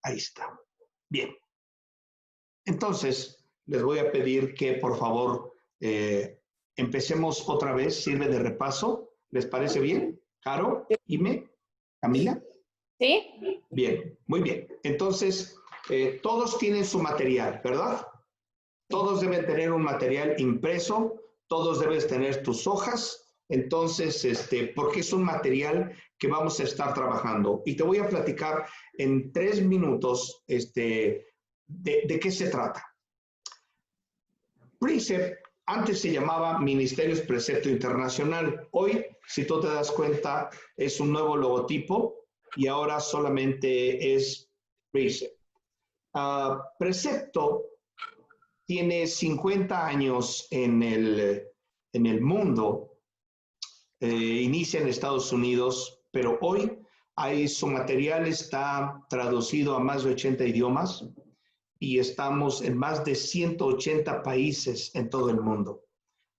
Ahí está. Bien. Entonces, les voy a pedir que, por favor, empecemos otra vez. Sirve de repaso. ¿Les parece bien? ¿Caro? ¿Ime? ¿Camila? ¿Sí? Bien, muy bien. Entonces, todos tienen su material, ¿verdad? Todos deben tener un material impreso, todos debes tener tus hojas. Entonces, porque es un material que vamos a estar trabajando. Y te voy a platicar en 3 minutos de qué se trata. Precept antes se llamaba Ministerios Precepto Internacional. Hoy, si tú te das cuenta, es un nuevo logotipo y ahora solamente es Precept. Precepto tiene 50 años en el mundo. Inicia en Estados Unidos, pero hoy su material está traducido a más de 80 idiomas y estamos en más de 180 países en todo el mundo.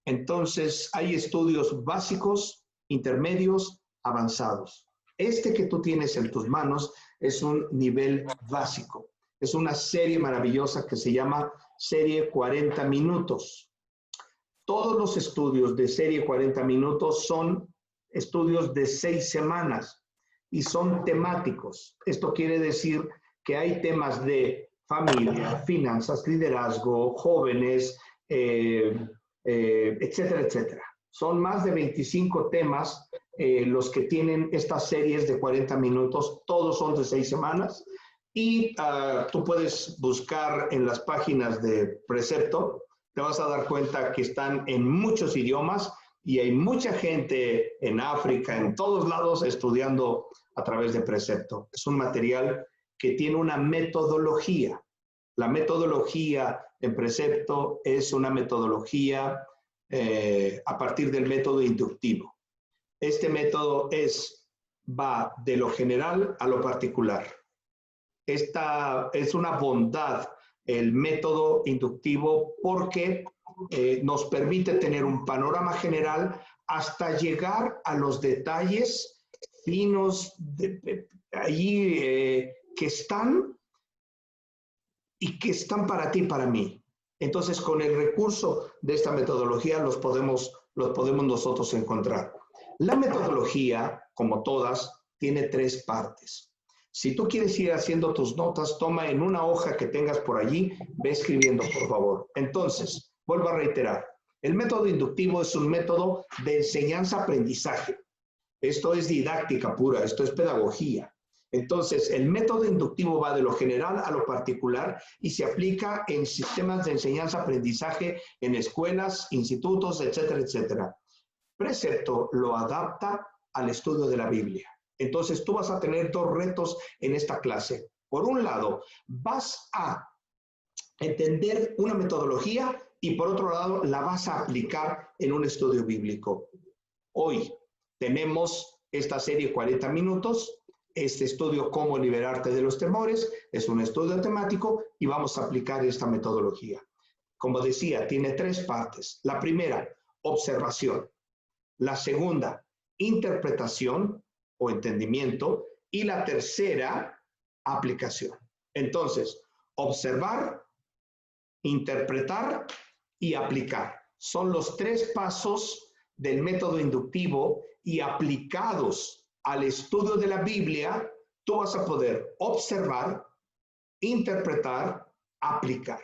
Entonces, hay estudios básicos, intermedios, avanzados. Este que tú tienes en tus manos es un nivel básico. Es una serie maravillosa que se llama Serie 40 Minutos. Todos los estudios de Serie 40 Minutos son estudios de 6 semanas y son temáticos. Esto quiere decir que hay temas de familia, finanzas, liderazgo, jóvenes, etcétera, etcétera. Son más de 25 temas los que tienen estas series de 40 minutos. Todos son de 6 semanas. Y tú puedes buscar en las páginas de Precepto, te vas a dar cuenta que están en muchos idiomas y hay mucha gente en África, en todos lados, estudiando a través de Precepto. Es un material que tiene una metodología. La metodología en Precepto es una metodología a partir del método inductivo. Este método va de lo general a lo particular. Esta es una bondad el método inductivo porque nos permite tener un panorama general hasta llegar a los detalles finos que están y que están para ti y para mí. Entonces, con el recurso de esta metodología los podemos nosotros encontrar. La metodología, como todas, tiene 3 partes. Si tú quieres ir haciendo tus notas, toma en una hoja que tengas por allí, ve escribiendo, por favor. Entonces, vuelvo a reiterar, el método inductivo es un método de enseñanza-aprendizaje. Esto es didáctica pura, esto es pedagogía. Entonces, el método inductivo va de lo general a lo particular y se aplica en sistemas de enseñanza-aprendizaje, en escuelas, institutos, etcétera, etcétera. Precepto lo adapta al estudio de la Biblia. Entonces, tú vas a tener 2 retos en esta clase. Por un lado, vas a entender una metodología y por otro lado, la vas a aplicar en un estudio bíblico. Hoy tenemos esta serie 40 minutos, este estudio Cómo liberarte de los temores, es un estudio temático y vamos a aplicar esta metodología. Como decía, tiene 3 partes. La primera, observación. La segunda, interpretación o entendimiento, y la tercera, aplicación. Entonces, observar, interpretar y aplicar. Son los 3 pasos del método inductivo y aplicados al estudio de la Biblia, tú vas a poder observar, interpretar, aplicar.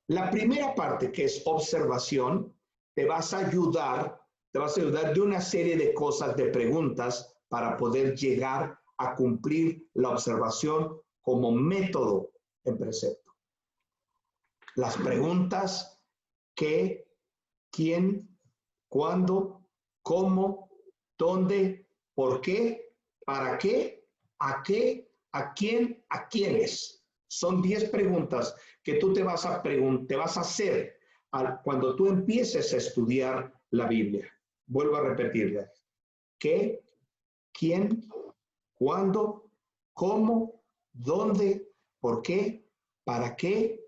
La primera parte, que es observación, te vas a ayudar de una serie de cosas, de preguntas, para poder llegar a cumplir la observación como método en Precepto. Las preguntas: ¿qué? ¿Quién? ¿Cuándo? ¿Cómo? ¿Dónde? ¿Por qué? ¿Para qué? ¿A qué? ¿A quién? ¿A quiénes? Son 10 preguntas que tú te vas a hacer cuando tú empieces a estudiar la Biblia. Vuelvo a repetirlas. ¿Qué? ¿Quién? ¿Cuándo? ¿Cómo? ¿Dónde? ¿Por qué? ¿Para qué?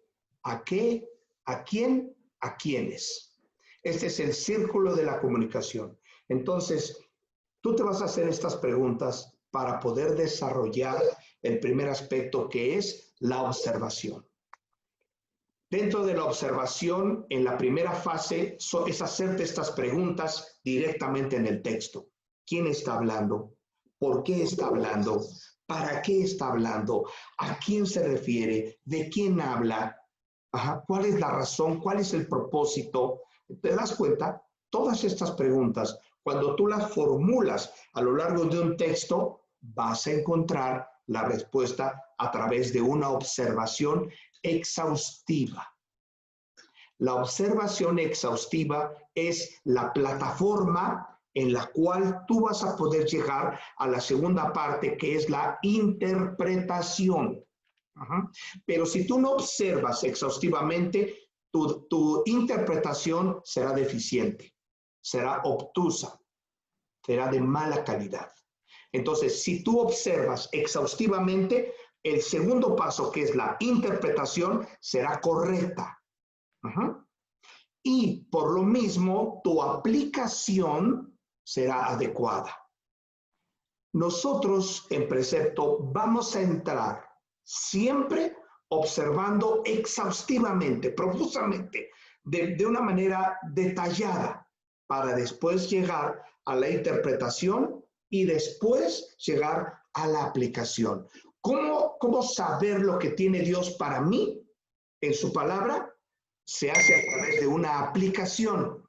¿A qué? ¿A quién? ¿A quiénes? Este es el círculo de la comunicación. Entonces, tú te vas a hacer estas preguntas para poder desarrollar el primer aspecto, que es la observación. Dentro de la observación, en la primera fase, es hacerte estas preguntas directamente en el texto. ¿Quién está hablando? ¿Por qué está hablando? ¿Para qué está hablando? ¿A quién se refiere? ¿De quién habla? ¿Cuál es la razón? ¿Cuál es el propósito? ¿Te das cuenta? Todas estas preguntas, cuando tú las formulas a lo largo de un texto, vas a encontrar la respuesta a través de una observación exhaustiva. La observación exhaustiva es la plataforma en la cual tú vas a poder llegar a la segunda parte, que es la interpretación. Pero si tú no observas exhaustivamente, tu interpretación será deficiente, será obtusa, será de mala calidad. Entonces, si tú observas exhaustivamente, el segundo paso, que es la interpretación, será correcta. Y por lo mismo, tu aplicación será adecuada. Nosotros en Precepto vamos a entrar siempre observando exhaustivamente, profusamente, de una manera detallada, para después llegar a la interpretación y después llegar a la aplicación. ¿Cómo saber lo que tiene Dios para mí en su palabra? Se hace a través de una aplicación.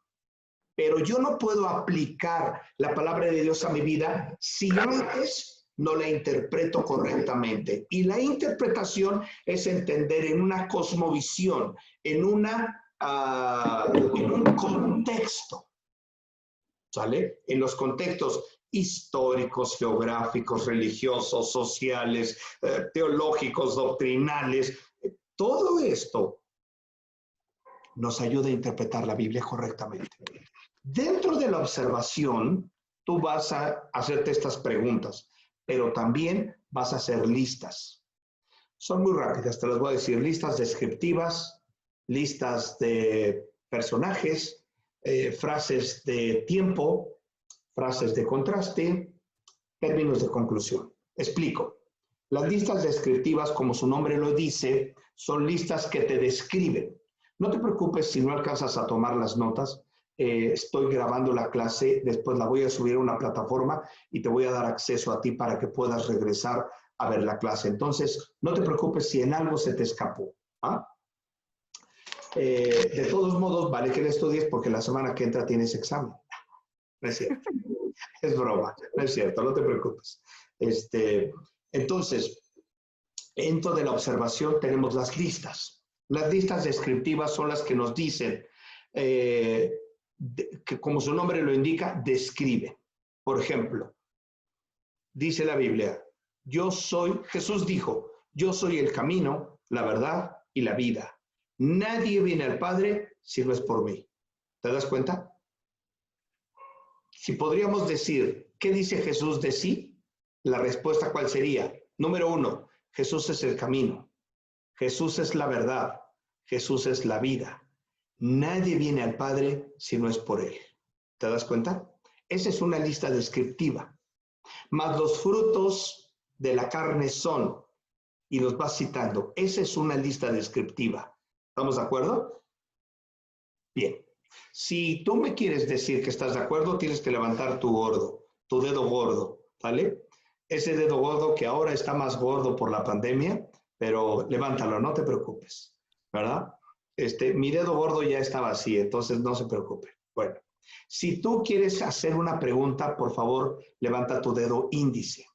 Pero yo no puedo aplicar la palabra de Dios a mi vida si antes no la interpreto correctamente. Y la interpretación es entender en una cosmovisión, en un contexto, ¿sale? En los contextos históricos, geográficos, religiosos, sociales, teológicos, doctrinales. Todo esto nos ayuda a interpretar la Biblia correctamente. Dentro de la observación, tú vas a hacerte estas preguntas, pero también vas a hacer listas. Son muy rápidas, te las voy a decir. Listas descriptivas, listas de personajes, frases de tiempo, frases de contraste, términos de conclusión. Explico. Las listas descriptivas, como su nombre lo dice, son listas que te describen. No te preocupes si no alcanzas a tomar las notas. Estoy grabando la clase, después la voy a subir a una plataforma y te voy a dar acceso a ti para que puedas regresar a ver la clase. Entonces, no te preocupes si en algo se te escapó. De todos modos, vale que le estudies porque la semana que entra tienes examen. No es cierto. Es broma, no es cierto, no te preocupes. Entonces, dentro de la observación tenemos las listas. Las listas descriptivas son las que nos dicen que, como su nombre lo indica, describe. Por ejemplo, dice la Biblia, Jesús dijo, yo soy el camino, la verdad y la vida. Nadie viene al Padre si no es por mí. ¿Te das cuenta? Si podríamos decir, ¿qué dice Jesús de sí? La respuesta, ¿cuál sería? Número 1, Jesús es el camino. Jesús es la verdad. Jesús es la vida. Nadie viene al Padre si no es por Él. ¿Te das cuenta? Esa es una lista descriptiva. Mas los frutos de la carne son, y los vas citando. Esa es una lista descriptiva. ¿Estamos de acuerdo? Bien. Si tú me quieres decir que estás de acuerdo, tienes que levantar tu dedo gordo, ¿vale? Ese dedo gordo que ahora está más gordo por la pandemia, pero levántalo, no te preocupes, ¿verdad? Mi dedo gordo ya estaba así, entonces no se preocupe. Bueno, si tú quieres hacer una pregunta, por favor, levanta tu dedo índice.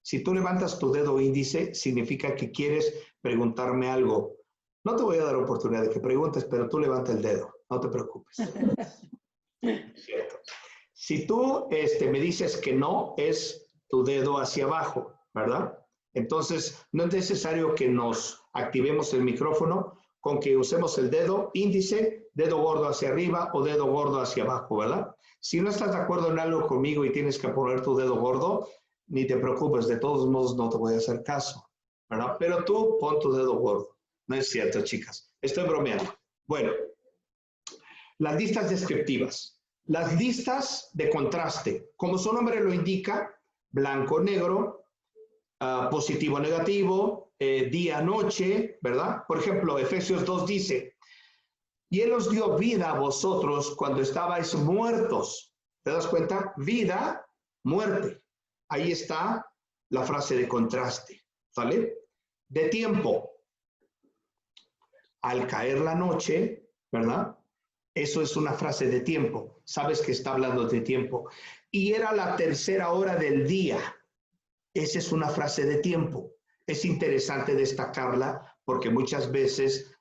Si tú levantas tu dedo índice, significa que quieres preguntarme algo. No te voy a dar oportunidad de que preguntes, pero tú levanta el dedo, no te preocupes. Cierto. Si tú me dices que no, es tu dedo hacia abajo, ¿verdad? Entonces, no es necesario que nos activemos el micrófono con que usemos el dedo índice, dedo gordo hacia arriba o dedo gordo hacia abajo, ¿verdad? Si no estás de acuerdo en algo conmigo y tienes que poner tu dedo gordo, ni te preocupes, de todos modos no te voy a hacer caso, ¿verdad? Pero tú pon tu dedo gordo. No es cierto, chicas. Estoy bromeando. Bueno, las listas descriptivas. Las listas de contraste. Como su nombre lo indica, blanco, negro, positivo, negativo, día, noche, ¿verdad? Por ejemplo, Efesios 2 dice, y Él os dio vida a vosotros cuando estabais muertos. ¿Te das cuenta? Vida, muerte. Ahí está la frase de contraste, ¿sale? De tiempo. Al caer la noche, ¿verdad? Eso es una frase de tiempo. Sabes que está hablando de tiempo. Y era la tercera hora del día. Esa es una frase de tiempo. Es interesante destacarla porque muchas veces,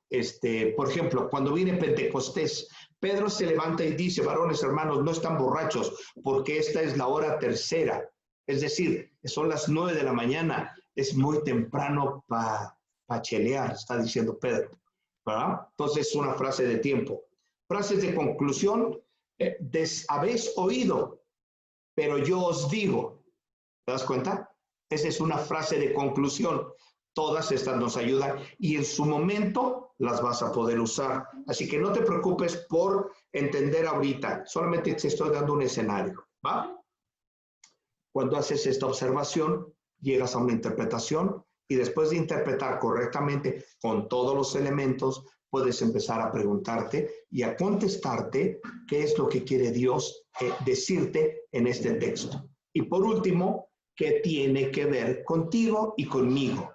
por ejemplo, cuando viene Pentecostés, Pedro se levanta y dice, varones hermanos, no están borrachos porque esta es la hora tercera. Es decir, son las 9 de la mañana. Es muy temprano para chelear, está diciendo Pedro, ¿verdad? Entonces es una frase de tiempo. Frases de conclusión, habéis oído, pero yo os digo. ¿Te das cuenta? Esa es una frase de conclusión. Todas estas nos ayudan y en su momento las vas a poder usar. Así que no te preocupes por entender ahorita. Solamente te estoy dando un escenario, ¿va? Cuando haces esta observación, llegas a una interpretación y después de interpretar correctamente con todos los elementos, puedes empezar a preguntarte y a contestarte qué es lo que quiere Dios decirte en este texto. Y por último, ¿qué tiene que ver contigo y conmigo?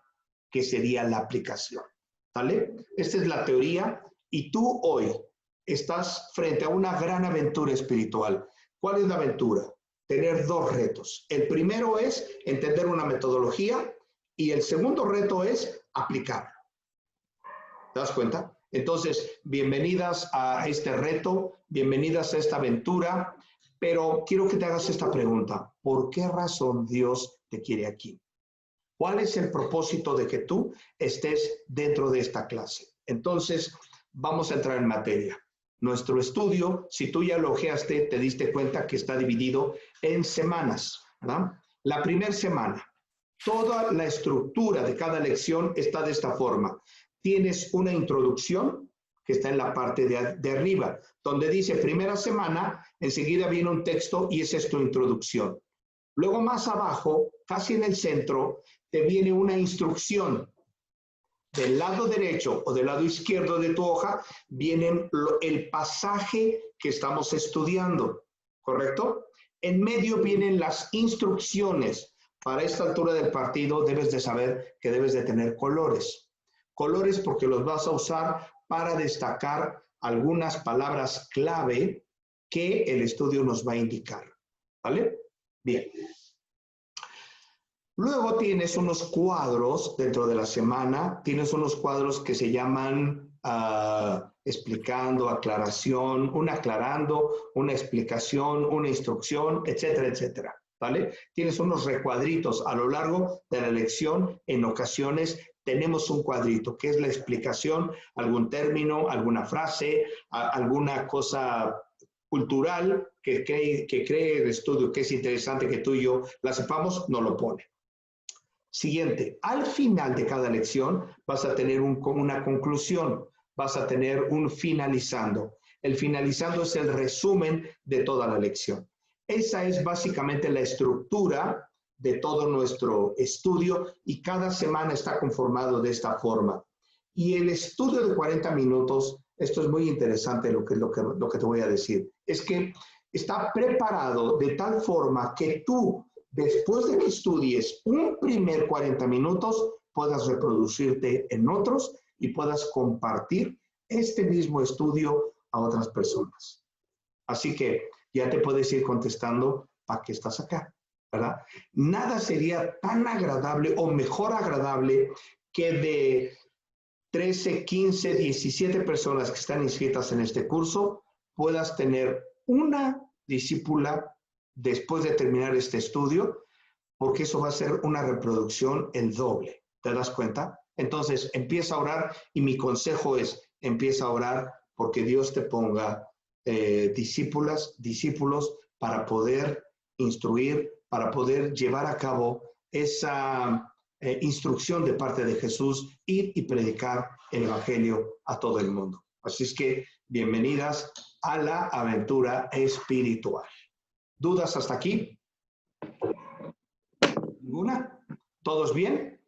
Que sería la aplicación. ¿Vale? Esta es la teoría y tú hoy estás frente a una gran aventura espiritual. ¿Cuál es la aventura? Tener dos retos. El primero es entender una metodología y el segundo reto es aplicarlo. ¿Te das cuenta? Entonces, bienvenidas a este reto, bienvenidas a esta aventura, pero quiero que te hagas esta pregunta. ¿Por qué razón Dios te quiere aquí? ¿Cuál es el propósito de que tú estés dentro de esta clase? Entonces, vamos a entrar en materia. Nuestro estudio, si tú ya lo ojeaste, te diste cuenta que está dividido en semanas, ¿verdad? La primera semana, toda la estructura de cada lección está de esta forma. Tienes una introducción que está en la parte de arriba, donde dice primera semana, enseguida viene un texto y esa es tu introducción. Luego más abajo, casi en el centro, te viene una instrucción. Del lado derecho o del lado izquierdo de tu hoja viene el pasaje que estamos estudiando, ¿correcto? En medio vienen las instrucciones. Para esta altura del partido debes de saber que debes de tener colores. Colores porque los vas a usar para destacar algunas palabras clave que el estudio nos va a indicar, ¿vale? Bien. Luego tienes unos cuadros dentro de la semana, tienes unos cuadros que se llaman explicando, aclaración, un aclarando, una explicación, una instrucción, etcétera, etcétera, ¿vale? Tienes unos recuadritos a lo largo de la lección, en ocasiones tenemos un cuadrito que es la explicación, algún término, alguna frase, alguna cosa cultural que cree el estudio que es interesante que tú y yo la sepamos, no lo pone. Siguiente, al final de cada lección vas a tener una conclusión, vas a tener un finalizando. El finalizando es el resumen de toda la lección. Esa es básicamente la estructura de todo nuestro estudio y cada semana está conformado de esta forma. Y el estudio de 40 minutos, esto es muy interesante lo que te voy a decir, es que está preparado de tal forma que tú, después de que estudies un primer 40 minutos, puedas reproducirte en otros y puedas compartir este mismo estudio a otras personas. Así que ya te puedes ir contestando para qué estás acá, ¿verdad? Nada sería tan agradable o mejor agradable que de 13, 15, 17 personas que están inscritas en este curso, puedas tener una discípula después de terminar este estudio, porque eso va a ser una reproducción el doble. ¿Te das cuenta? Entonces, empieza a orar y mi consejo es, empieza a orar porque Dios te ponga discípulos para poder instruir, para poder llevar a cabo esa instrucción de parte de Jesús, ir y predicar el Evangelio a todo el mundo. Así es que, bienvenidas a la aventura espiritual. ¿Dudas hasta aquí? ¿Ninguna? ¿Todos bien?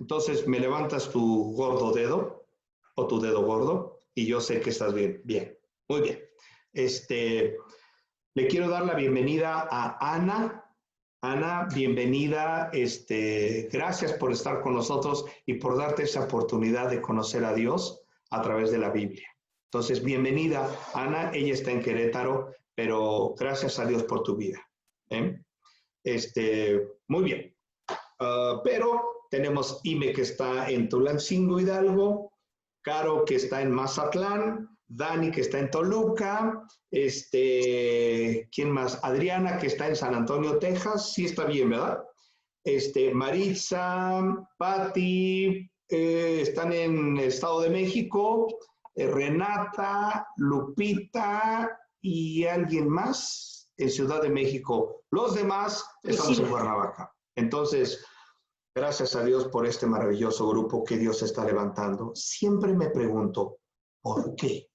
Entonces me levantas tu gordo dedo o tu dedo gordo y yo sé que estás bien. Bien, muy bien. Le quiero dar la bienvenida a Ana. Ana, bienvenida. Gracias por estar con nosotros y por darte esa oportunidad de conocer a Dios a través de la Biblia. Entonces, bienvenida, Ana. Ella está en Querétaro, pero gracias a Dios por tu vida. Muy bien. Pero tenemos Ime que está en Tulancingo, Hidalgo, Caro que está en Mazatlán, Dani que está en Toluca, ¿quién más? Adriana que está en San Antonio, Texas, sí está bien, ¿verdad? Maritza, Patti, están en el Estado de México, Renata, Lupita y alguien más en Ciudad de México. Los demás estamos en Cuernavaca. Entonces, gracias a Dios por este maravilloso grupo que Dios está levantando. Siempre me pregunto, ¿por qué?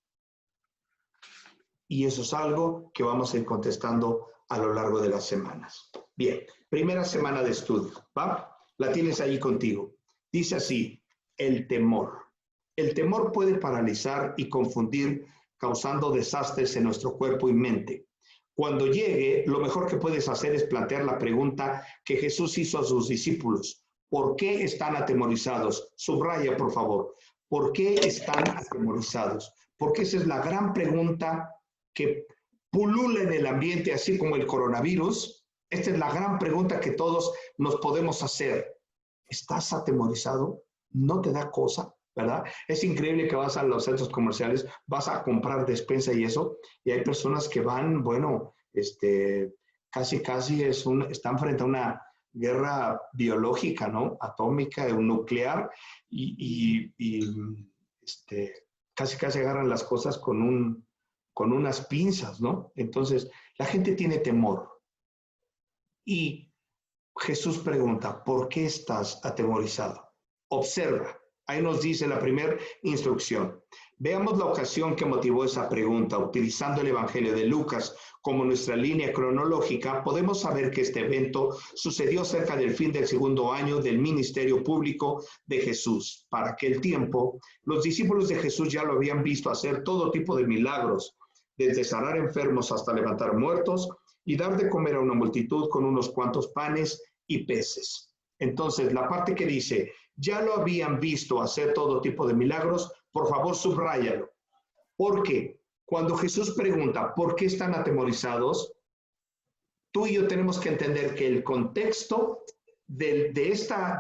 Y eso es algo que vamos a ir contestando a lo largo de las semanas. Bien, primera semana de estudio, ¿va? La tienes ahí contigo. Dice así, el temor. El temor puede paralizar y confundir, causando desastres en nuestro cuerpo y mente. Cuando llegue, lo mejor que puedes hacer es plantear la pregunta que Jesús hizo a sus discípulos. ¿Por qué están atemorizados? Subraya, por favor. ¿Por qué están atemorizados? Porque esa es la gran pregunta que pulula en el ambiente, así como el coronavirus. Esta es la gran pregunta que todos nos podemos hacer. ¿Estás atemorizado? ¿No te da cosa? ¿Verdad? Es increíble que vas a los centros comerciales, vas a comprar despensa y eso, y hay personas que van, bueno, casi están frente a una guerra biológica, ¿no? Atómica, nuclear, y casi agarran las cosas con unas pinzas, ¿no? Entonces, la gente tiene temor. Y Jesús pregunta, ¿por qué estás atemorizado? Observa. Ahí nos dice la primera instrucción. Veamos la ocasión que motivó esa pregunta. Utilizando el Evangelio de Lucas como nuestra línea cronológica, podemos saber que este evento sucedió cerca del fin del segundo año del ministerio público de Jesús. Para aquel tiempo, los discípulos de Jesús ya lo habían visto hacer todo tipo de milagros, desde sanar enfermos hasta levantar muertos y dar de comer a una multitud con unos cuantos panes y peces. Entonces, la parte que dice, ya lo habían visto hacer todo tipo de milagros, por favor, subráyalo. Porque cuando Jesús pregunta, ¿por qué están atemorizados? Tú y yo tenemos que entender que el contexto de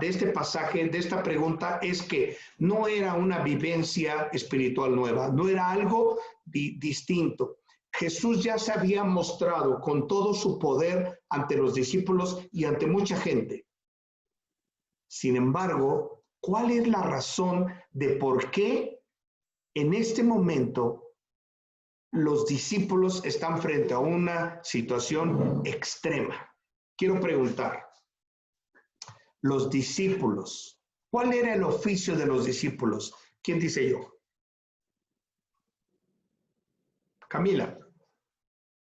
este pasaje, de esta pregunta, es que no era una vivencia espiritual nueva, no era algo distinto. Jesús ya se había mostrado con todo su poder ante los discípulos y ante mucha gente. Sin embargo, ¿cuál es la razón de por qué en este momento los discípulos están frente a una situación extrema? Quiero preguntar, los discípulos, ¿cuál era el oficio de los discípulos? ¿Quién dice yo? Camila.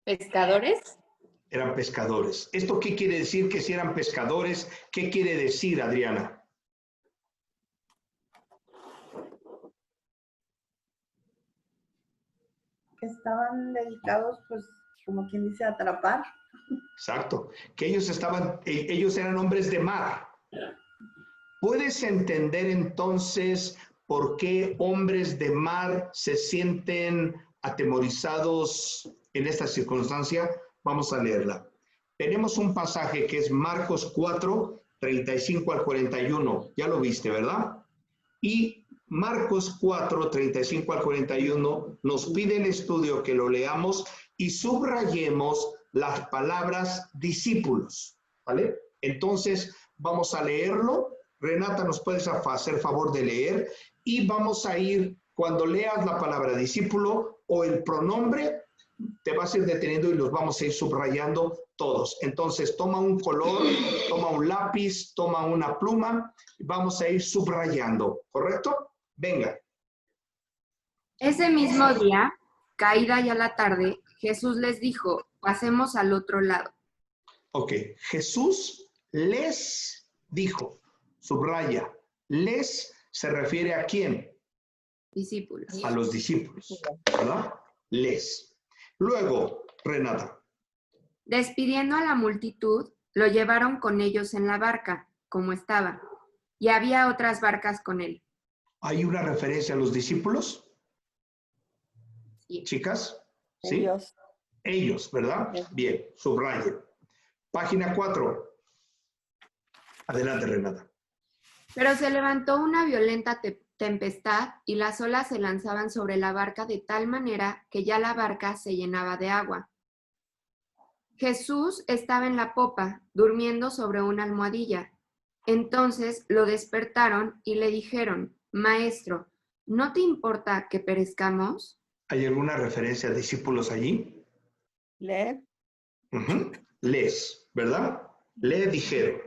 ¿Pescadores? Eran pescadores. ¿Esto qué quiere decir que si eran pescadores? ¿Qué quiere decir, Adriana? Estaban dedicados, pues, como quien dice, a atrapar. Exacto. Que ellos eran hombres de mar. ¿Puedes entender entonces por qué hombres de mar se sienten atemorizados en esta circunstancia? Vamos a leerla. Tenemos un pasaje que es Marcos 4, 35 al 41. Ya lo viste, ¿verdad? Y Marcos 4, 35 al 41 nos pide el estudio que lo leamos y subrayemos las palabras discípulos, ¿vale? Entonces, vamos a leerlo. Renata, ¿nos puedes hacer favor de leer? Y vamos a ir, cuando leas la palabra discípulo o el pronombre, te vas a ir deteniendo y los vamos a ir subrayando todos. Entonces, toma un color, toma un lápiz, toma una pluma, y vamos a ir subrayando, ¿correcto? Venga. Ese mismo día, caída ya la tarde, Jesús les dijo, pasemos al otro lado. Ok, Jesús les dijo, subraya, les se refiere a quién, Discípulos. a los discípulos, ¿verdad? Les. Luego, Renata. Despidiendo a la multitud, lo llevaron con ellos en la barca, como estaba, y había otras barcas con él. ¿Hay una referencia a los discípulos? Sí. Chicas, ¿sí? Ellos. Ellos, ¿verdad? Bien, subrayen. Página 4. Adelante, Renata. Pero se levantó una violenta tempestad y las olas se lanzaban sobre la barca de tal manera que ya la barca se llenaba de agua. Jesús estaba en la popa, durmiendo sobre una almohadilla. Entonces lo despertaron y le dijeron, Maestro, ¿no te importa que perezcamos? ¿Hay alguna referencia a discípulos allí? Le. Les, ¿verdad? Le dijeron.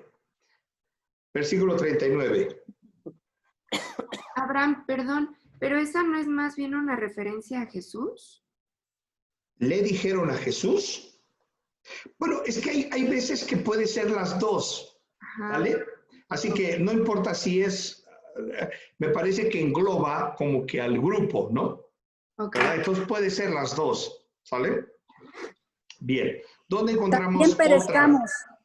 Versículo 39. Abraham, perdón, pero esa no es más bien una referencia a Jesús. ¿Le dijeron a Jesús? Bueno, es que hay veces que puede ser las dos, ¿vale? Así que no importa si es, me parece que engloba como que al grupo, ¿no? Okay. ¿Verdad? Entonces puede ser las dos, ¿sale? Bien. ¿Dónde encontramos También perezcamos. otra?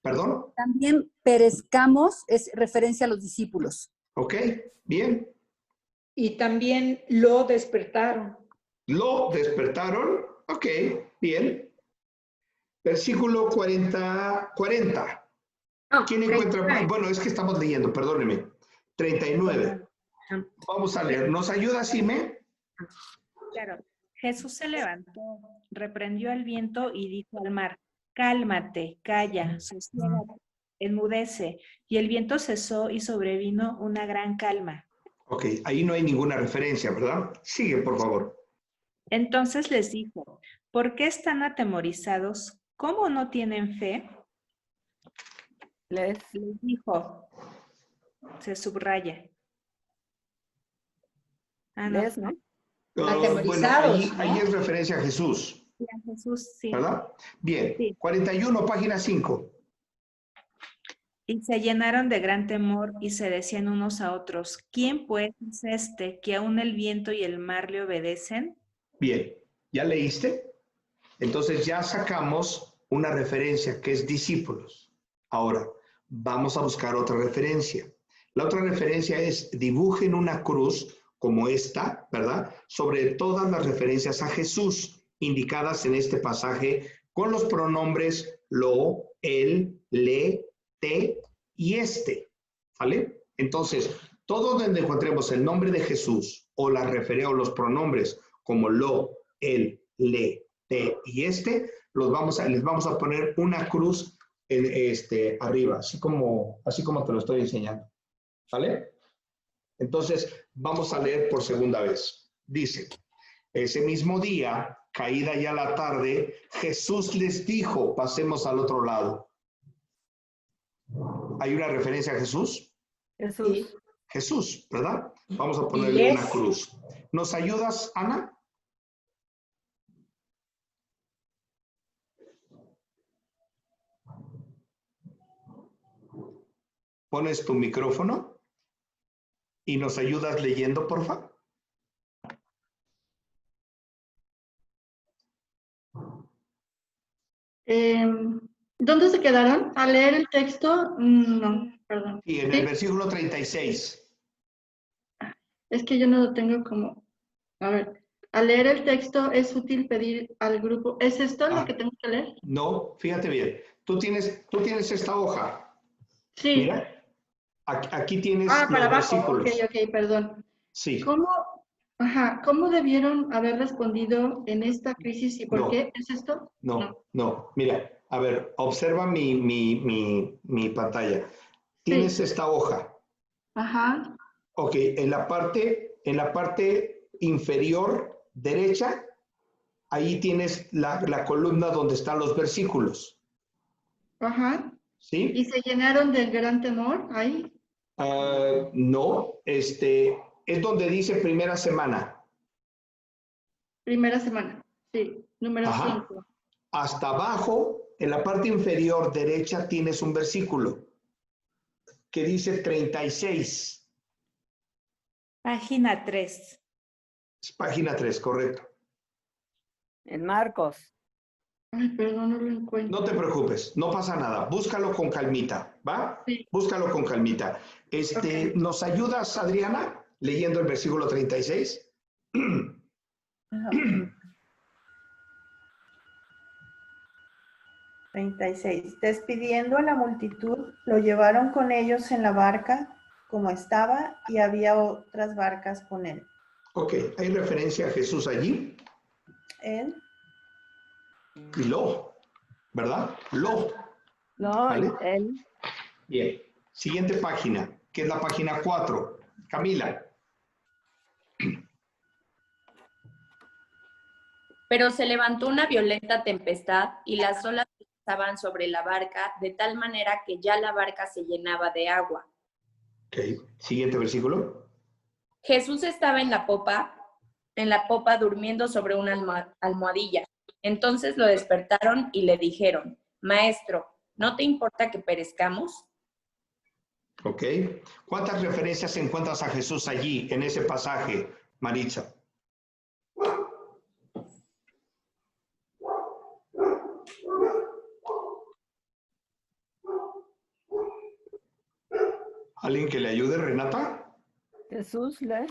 ¿Perdón? También perezcamos es referencia a los discípulos. Ok, bien. Y también lo despertaron. Lo despertaron. Ok, bien. Versículo 40. Oh, ¿Quién encuentra? Bueno, es que estamos leyendo, perdóneme. 39. Vamos a leer. ¿Nos ayuda, Sime? Claro. Jesús se levantó, reprendió al viento y dijo al mar, cálmate, calla, sosiégate, enmudece. Y el viento cesó y sobrevino una gran calma. Ok, ahí no hay ninguna referencia, ¿verdad? Sigue, por favor. Entonces les dijo, ¿por qué están atemorizados? ¿Cómo no tienen fe? Les. Les dijo, se subraya. Ah, no. Les, ¿no? Bueno, Atemorizados, ¿no? ahí es referencia a Jesús, Sí, a Jesús, sí. ¿verdad? Bien. Sí. 41, página 5. Y se llenaron de gran temor y se decían unos a otros, ¿quién pues es este que aún el viento y el mar le obedecen? Bien, ¿ya leíste? Entonces ya sacamos una referencia que es discípulos. Ahora, vamos a buscar otra referencia. La otra referencia es dibujen una cruz como esta, ¿verdad? Sobre todas las referencias a Jesús indicadas en este pasaje con los pronombres lo, él, le, te y este, ¿vale? Entonces, todo donde encontremos el nombre de Jesús o la referencia o los pronombres como lo, él, le, te y este, les vamos a poner una cruz arriba, así como te lo estoy enseñando, ¿vale? Entonces, vamos a leer por segunda vez. Dice, ese mismo día, caída ya la tarde, Jesús les dijo, pasemos al otro lado. ¿Hay una referencia a Jesús? Jesús. Jesús, ¿verdad? Vamos a ponerle una cruz. ¿Nos ayudas, Ana? Pones tu micrófono y nos ayudas leyendo, por favor. ¿Dónde se quedaron? ¿A leer el texto? No, perdón. Y en el versículo 36. Es que yo no lo tengo como... A ver, al leer el texto es útil pedir al grupo. ¿Es esto lo que tengo que leer? No, fíjate bien. Tú tienes esta hoja. Sí. Mira, aquí tienes para los abajo. versículos. Ok, perdón. Sí. ¿Cómo debieron haber respondido en esta crisis y por qué? ¿Es esto? No. Mira, a ver, observa mi pantalla. Tienes esta hoja. Ajá. Ok, en la parte inferior derecha, ahí tienes la columna donde están los versículos. Ajá. ¿Sí? ¿Y se llenaron del gran temor ahí? No, es donde dice primera semana. Primera semana, sí, número 5. Hasta abajo, en la parte inferior derecha, tienes un versículo. que dice 36. Página 3. Es página 3, correcto. En Marcos. Ay, perdón, no lo encuentro. No te preocupes, no pasa nada. Búscalo con calmita, ¿va? Sí. Búscalo con calmita. Ok. ¿Nos ayudas, Adriana, leyendo el versículo 36? 36. Despidiendo a la multitud, lo llevaron con ellos en la barca como estaba y había otras barcas con él. Ok, hay referencia a Jesús allí Él, y lo, ¿verdad? Lo. No, ¿Vale? él. Bien. Siguiente página, que es la página 4. Camila. Pero se levantó una violenta tempestad y las olas estaban sobre la barca de tal manera que ya la barca se llenaba de agua. Ok, siguiente versículo. Jesús estaba en la popa durmiendo sobre una almohadilla. Entonces lo despertaron y le dijeron, Maestro, ¿no te importa que perezcamos? Ok. ¿Cuántas referencias encuentras a Jesús allí, en ese pasaje, Maritza? ¿Alguien que le ayude, Renata? Jesús le.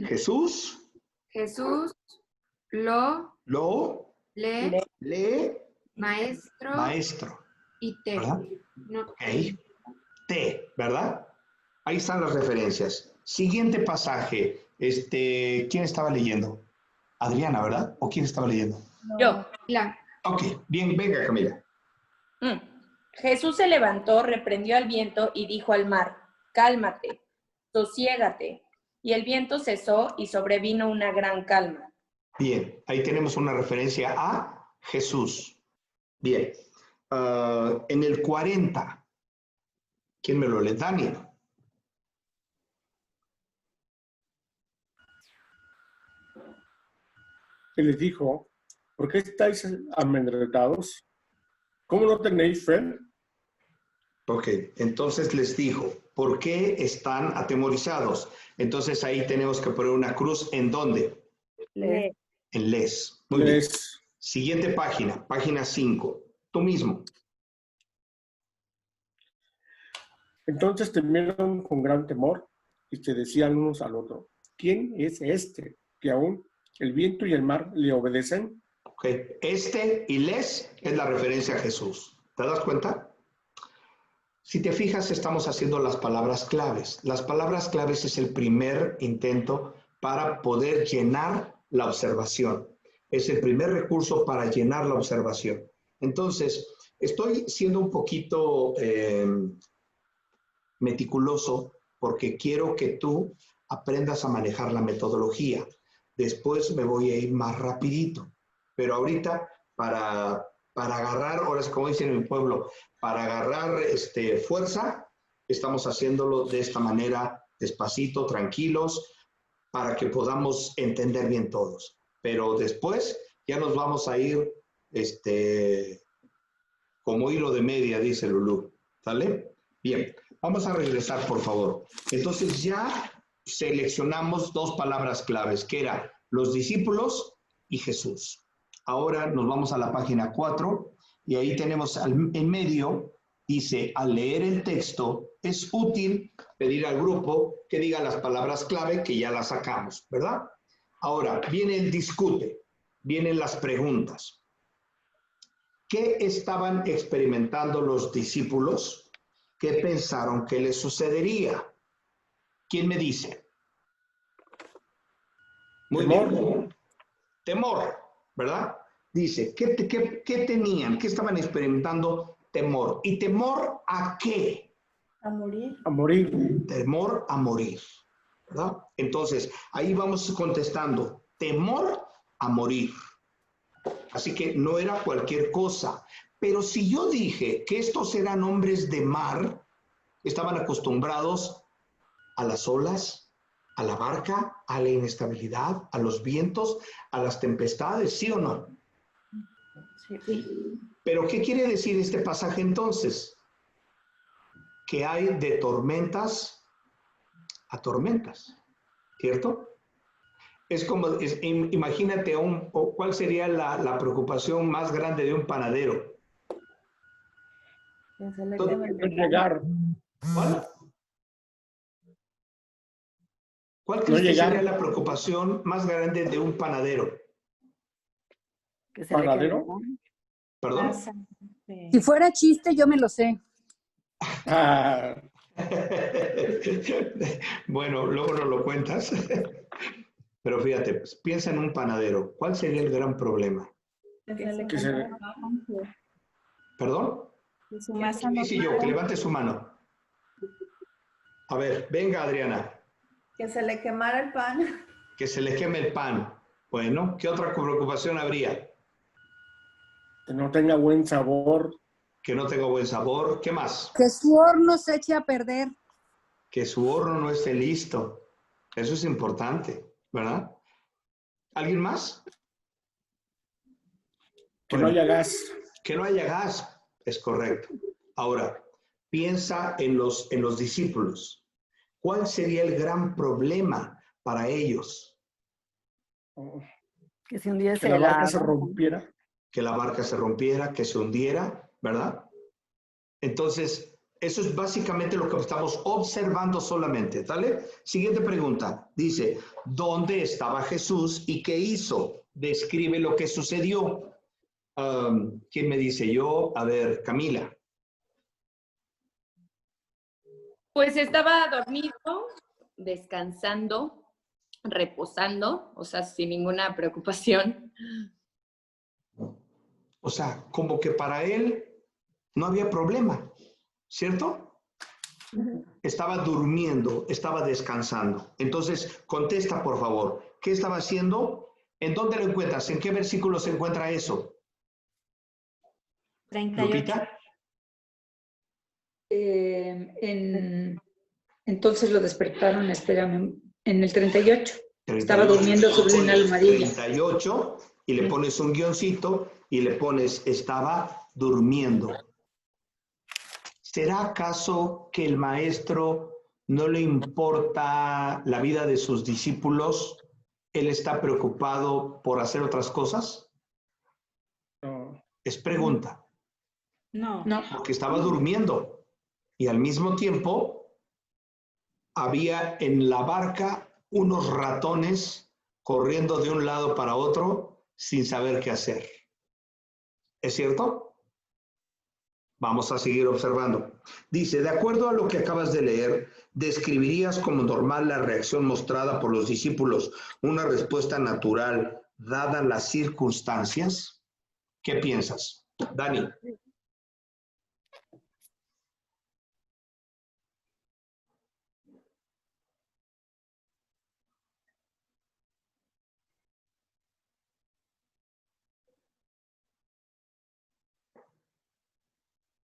Jesús. Jesús lo, Lo. le, Le. maestro Maestro. y te. ¿Verdad? No, Ok. Te, ¿verdad? Ahí están las referencias. Siguiente pasaje. ¿Quién estaba leyendo? Adriana, ¿verdad? ¿O quién estaba leyendo? Yo. Ok, bien, venga, Camila. Jesús se levantó, reprendió al viento y dijo al mar, cálmate, sosiégate. Y el viento cesó y sobrevino una gran calma. Bien, ahí tenemos una referencia a Jesús. Bien. En el 40, ¿quién me lo lee? Dani. Y les dijo, ¿por qué estáis amedrentados? ¿Cómo no tenéis fe? Ok, entonces les dijo, ¿por qué están atemorizados? Entonces ahí tenemos que poner una cruz, ¿en dónde? Le. En les. Muy bien. Siguiente página, página 5. Tú mismo. Entonces temieron con gran temor y se decían unos al otro, ¿quién es este que aún el viento y el mar le obedecen? Ok, y les es la referencia a Jesús. ¿Te das cuenta? Si te fijas, estamos haciendo las palabras claves. Las palabras claves es el primer intento para poder llenar la observación. Es el primer recurso para llenar la observación. Entonces, estoy siendo un poquito meticuloso porque quiero que tú aprendas a manejar la metodología. Después me voy a ir más rapidito. Pero ahorita, para agarrar, ahora es como dicen en mi pueblo, para agarrar fuerza, estamos haciéndolo de esta manera, despacito, tranquilos, para que podamos entender bien todos. Pero después ya nos vamos a ir como hilo de media, dice Lulú. ¿Sale? Bien, vamos a regresar, por favor. Entonces ya seleccionamos dos palabras claves, que eran los discípulos y Jesús. Ahora nos vamos a la página 4 y ahí tenemos en medio, dice, al leer el texto, es útil pedir al grupo que diga las palabras clave que ya las sacamos, ¿verdad? Ahora, viene el discute, vienen las preguntas. ¿Qué estaban experimentando los discípulos? ¿Qué pensaron que les sucedería? ¿Quién me dice? Muy bien. Temor, ¿verdad? Dice, ¿qué tenían? ¿Qué estaban experimentando? Temor. ¿Y temor a qué? A morir. A morir. Temor a morir, ¿verdad? Entonces, ahí vamos contestando, temor a morir. Así que no era cualquier cosa. Pero si yo dije que estos eran hombres de mar, estaban acostumbrados a las olas, a la barca, a la inestabilidad, a los vientos, a las tempestades, ¿sí o no? Sí. Pero ¿qué quiere decir este pasaje entonces? que hay de tormentas a tormentas, ¿cierto? Es como, imagínate, ¿cuál sería la preocupación más grande de un panadero? Que se le Todo- queme el pan. llegar, ¿Cuál? ¿Cuál no crees que llegar, sería la preocupación más grande de un panadero? Que se le queme el panadero. pan. ¿Perdón? Si fuera chiste, yo me lo sé. Ah, Bueno, luego nos lo cuentas. Pero fíjate, pues, piensa en un panadero. ¿Cuál sería el gran problema? Que se le que se le- ¿Perdón? Que su masa ¿Quién no dice yo? Que levante su mano. A ver, venga, Adriana. Que se le quemara el pan. Que se le queme el pan. Bueno, ¿qué otra preocupación habría? que no tenga buen sabor, Que no tenga buen sabor. ¿Qué más? Que su horno se eche a perder. Que su horno no esté listo. Eso es importante, ¿verdad? ¿Alguien más? que no Bueno, haya gas, que no haya gas. Es correcto. Ahora, piensa en los discípulos. ¿Cuál sería el gran problema para ellos? Que se hundiese que la barca la se rompiera. Que la barca se rompiera, que se hundiera, ¿verdad? Entonces, eso es básicamente lo que estamos observando solamente, ¿vale? Siguiente pregunta. Dice, ¿dónde estaba Jesús y qué hizo? Describe lo que sucedió. ¿Quién me dice? Yo, a ver, Camila. Pues estaba dormido, descansando, reposando, o sea, sin ninguna preocupación. O sea, como que para él no había problema, ¿cierto? Estaba durmiendo, estaba descansando. Entonces, contesta, por favor. ¿Qué estaba haciendo? ¿En dónde lo encuentras? ¿En qué versículo se encuentra eso? 38. Lupita. Entonces lo despertaron, espérame, en el 38. Estaba durmiendo sobre una almohadilla. 38 y le pones un guioncito y le pones estaba durmiendo. ¿Será acaso que el maestro no le importa la vida de sus discípulos? ¿Él está preocupado por hacer otras cosas? No. Es pregunta. No. Porque estaba durmiendo y al mismo tiempo había en la barca unos ratones corriendo de un lado para otro sin saber qué hacer. ¿Es cierto? Vamos a seguir observando. Dice, de acuerdo a lo que acabas de leer, ¿describirías como normal la reacción mostrada por los discípulos, una respuesta natural dadas las circunstancias? ¿Qué piensas? Dani.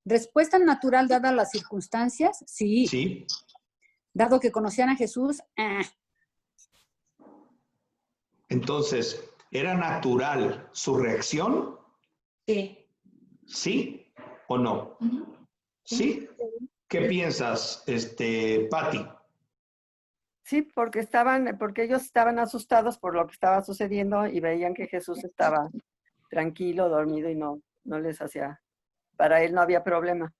Respuesta natural dada las circunstancias, sí. Sí. Dado que conocían a Jesús, Entonces, ¿era natural su reacción? Sí. ¿Sí o no? ¿Sí? ¿Qué piensas, Patti? Sí, porque ellos estaban asustados por lo que estaba sucediendo y veían que Jesús estaba tranquilo, dormido y no les hacía, para él no había problema.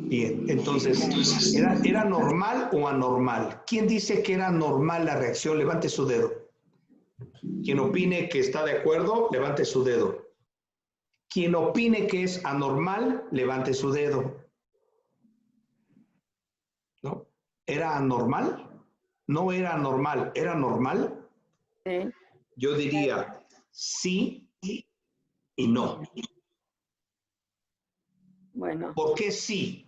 Bien, entonces, ¿era normal o anormal? ¿Quién dice que era normal la reacción? Levante su dedo. Quien opine que está de acuerdo, levante su dedo. Quien opine que es anormal, levante su dedo. ¿No? ¿Era anormal? No era normal, ¿era normal? Sí. Yo diría sí y no. Bueno. ¿Por qué sí?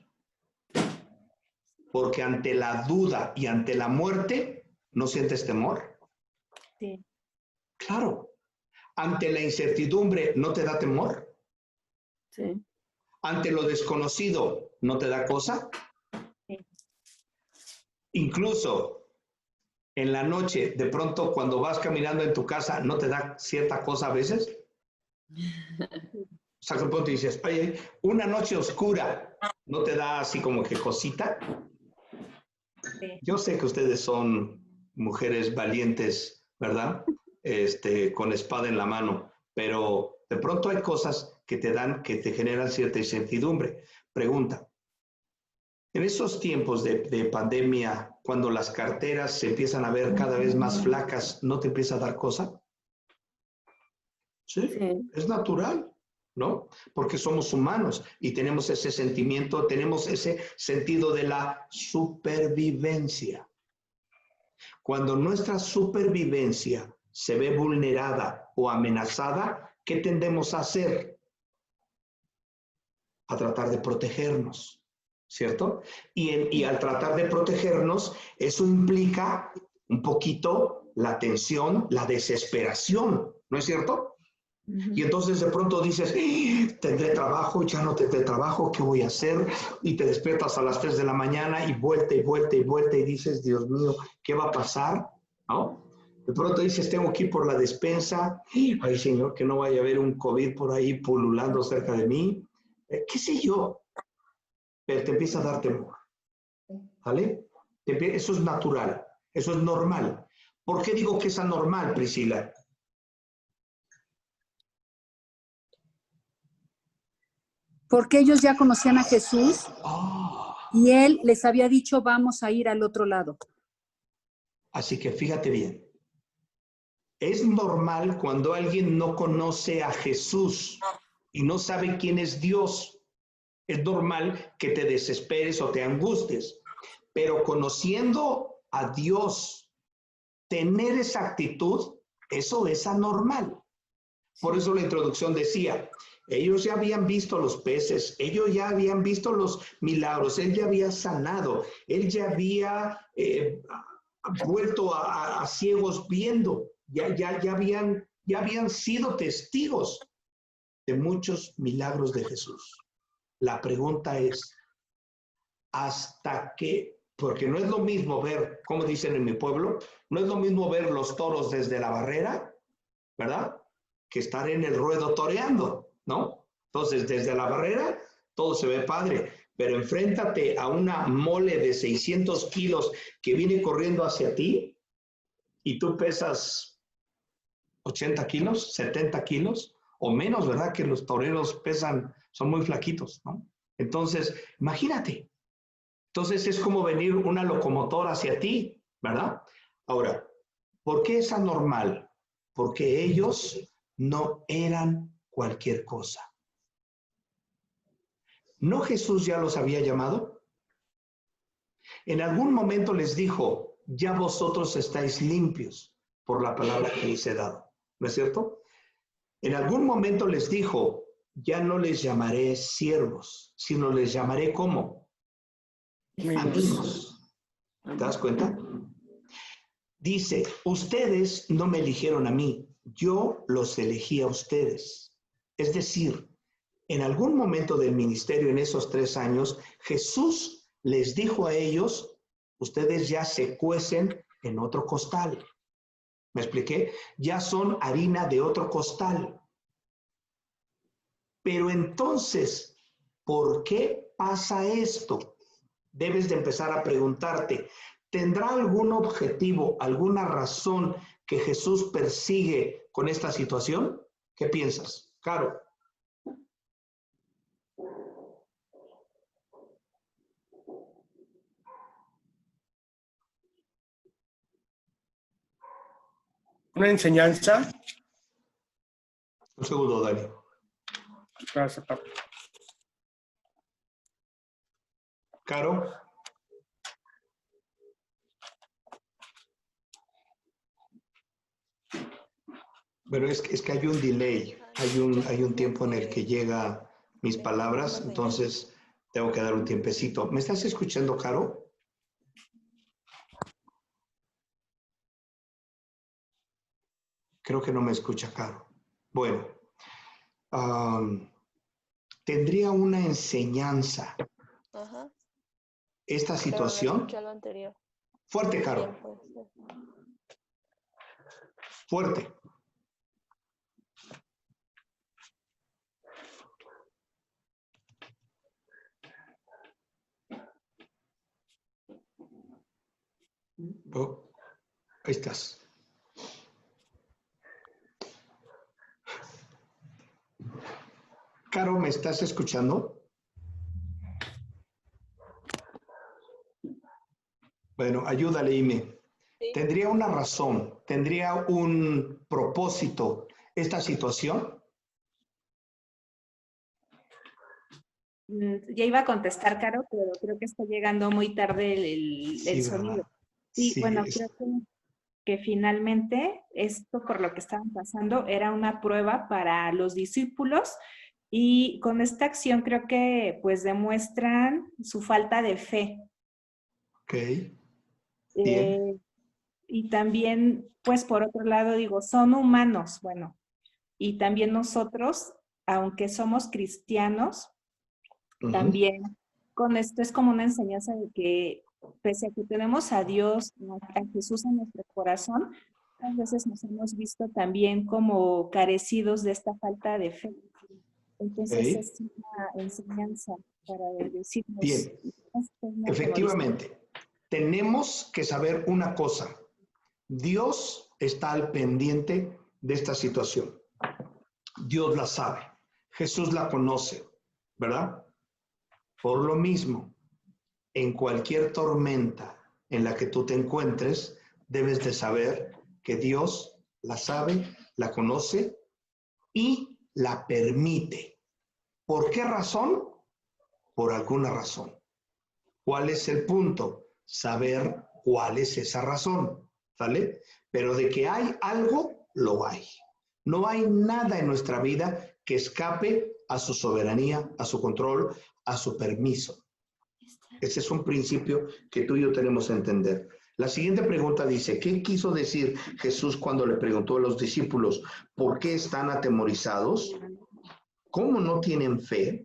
Porque ante la duda y ante la muerte, ¿no sientes temor? Sí. Claro. Ante la incertidumbre, ¿no te da temor? Sí. Ante lo desconocido, ¿no te da cosa? Sí. Incluso en la noche, de pronto cuando vas caminando en tu casa, ¿no te da cierta cosa a veces? O sea, que de pronto dices, oye, una noche oscura, ¿No te da así como que cosita? Sí. Yo sé que ustedes son mujeres valientes, ¿verdad? Con espada en la mano, pero de pronto hay cosas que te generan cierta incertidumbre. Pregunta, en esos tiempos de pandemia, cuando las carteras se empiezan a ver cada vez más flacas, ¿no te empieza a dar cosa? Sí, Sí. es natural, ¿no? Porque somos humanos y tenemos ese sentimiento, tenemos ese sentido de la supervivencia. Cuando nuestra supervivencia se ve vulnerada o amenazada, ¿qué tendemos a hacer? A tratar de protegernos, ¿cierto? Y al tratar de protegernos, eso implica un poquito la tensión, la desesperación, ¿no es cierto? Y entonces de pronto dices, tendré trabajo, ya no tendré trabajo, ¿qué voy a hacer? Y te despiertas a las 3 de la mañana y vuelta y vuelta y vuelta y dices, Dios mío, ¿qué va a pasar? ¿No? De pronto dices, tengo que ir por la despensa, ay Señor, que no vaya a haber un COVID por ahí pululando cerca de mí, qué sé yo, pero te empieza a dar temor, ¿vale? Eso es natural, eso es normal. ¿Por qué digo que es anormal, Priscila? Porque ellos ya conocían a Jesús y él les había dicho, vamos a ir al otro lado. Así que fíjate bien. Es normal cuando alguien no conoce a Jesús y no sabe quién es Dios. Es normal que te desesperes o te angusties. Pero conociendo a Dios, tener esa actitud, eso es anormal. Por eso la introducción decía, ellos ya habían visto los peces, ellos ya habían visto los milagros, él ya había sanado, él ya había vuelto a ciegos viendo, ya habían sido testigos de muchos milagros de Jesús. La pregunta es, ¿hasta qué? Porque no es lo mismo ver, como dicen en mi pueblo, no es lo mismo ver los toros desde la barrera, ¿verdad? Que estar en el ruedo toreando, ¿no? Entonces, desde la barrera, todo se ve padre, pero enfréntate a una mole de 600 kilos que viene corriendo hacia ti y tú pesas 80 kilos, 70 kilos o menos, ¿verdad? Que los toreros pesan, son muy flaquitos, ¿no? Entonces, imagínate. Entonces, es como venir una locomotora hacia ti, ¿verdad? Ahora, ¿por qué es anormal? Porque ellos no eran cualquier cosa. ¿No Jesús ya los había llamado? En algún momento les dijo, ya vosotros estáis limpios por la palabra que les he dado. ¿No es cierto? En algún momento les dijo, ya no les llamaré siervos, sino les llamaré ¿cómo? Amigos. ¿Te das cuenta? Dice, ustedes no me eligieron a mí, yo los elegí a ustedes. Es decir, en algún momento del ministerio en esos 3 años, Jesús les dijo a ellos, ustedes ya se cuecen en otro costal. ¿Me expliqué? Ya son harina de otro costal. Pero entonces, ¿por qué pasa esto? Debes de empezar a preguntarte, ¿tendrá algún objetivo, alguna razón que Jesús persigue con esta situación? ¿Qué piensas? Caro. Una enseñanza. Un segundo, Dani. Gracias, papi. Caro. Pero es que hay un delay, hay un tiempo en el que llega mis palabras, entonces tengo que dar un tiempecito. ¿Me estás escuchando, Caro? Creo que no me escucha, Caro. Bueno, tendría una enseñanza. Ajá. Esta Pero no situación. escuché lo anterior. Fuerte, Caro. ¿Quién puede ser? Fuerte. Oh, ahí estás. Caro, ¿me estás escuchando? Bueno, ayúdale, Ime. Sí. ¿Tendría una razón, tendría un propósito esta situación? Ya iba a contestar, Caro, pero creo que está llegando muy tarde el Sí, sonido. ¿verdad? Sí, Sí, bueno, creo que finalmente esto por lo que estaban pasando era una prueba para los discípulos y con esta acción creo que pues demuestran su falta de fe. ok. Bien. Y también, pues por otro lado, digo, son humanos, bueno, y también nosotros, aunque somos cristianos, también con esto es como una enseñanza de que pese a que tenemos a Dios, a Jesús en nuestro corazón, muchas veces nos hemos visto también como carecidos de esta falta de fe. Entonces Ok. es una enseñanza para decirnos, Bien. no Efectivamente, tenemos que saber una cosa. Dios está al pendiente de esta situación. Dios la sabe. Jesús la conoce, ¿verdad? Por lo mismo, en cualquier tormenta en la que tú te encuentres, debes de saber que Dios la sabe, la conoce y la permite. ¿Por qué razón? Por alguna razón. ¿Cuál es el punto? Saber cuál es esa razón, ¿vale? Pero de que hay algo, lo hay. No hay nada en nuestra vida que escape a su soberanía, a su control, a su permiso. Ese es un principio que tú y yo tenemos que entender. La siguiente pregunta dice, ¿qué quiso decir Jesús cuando le preguntó a los discípulos por qué están atemorizados? ¿Cómo no tienen fe?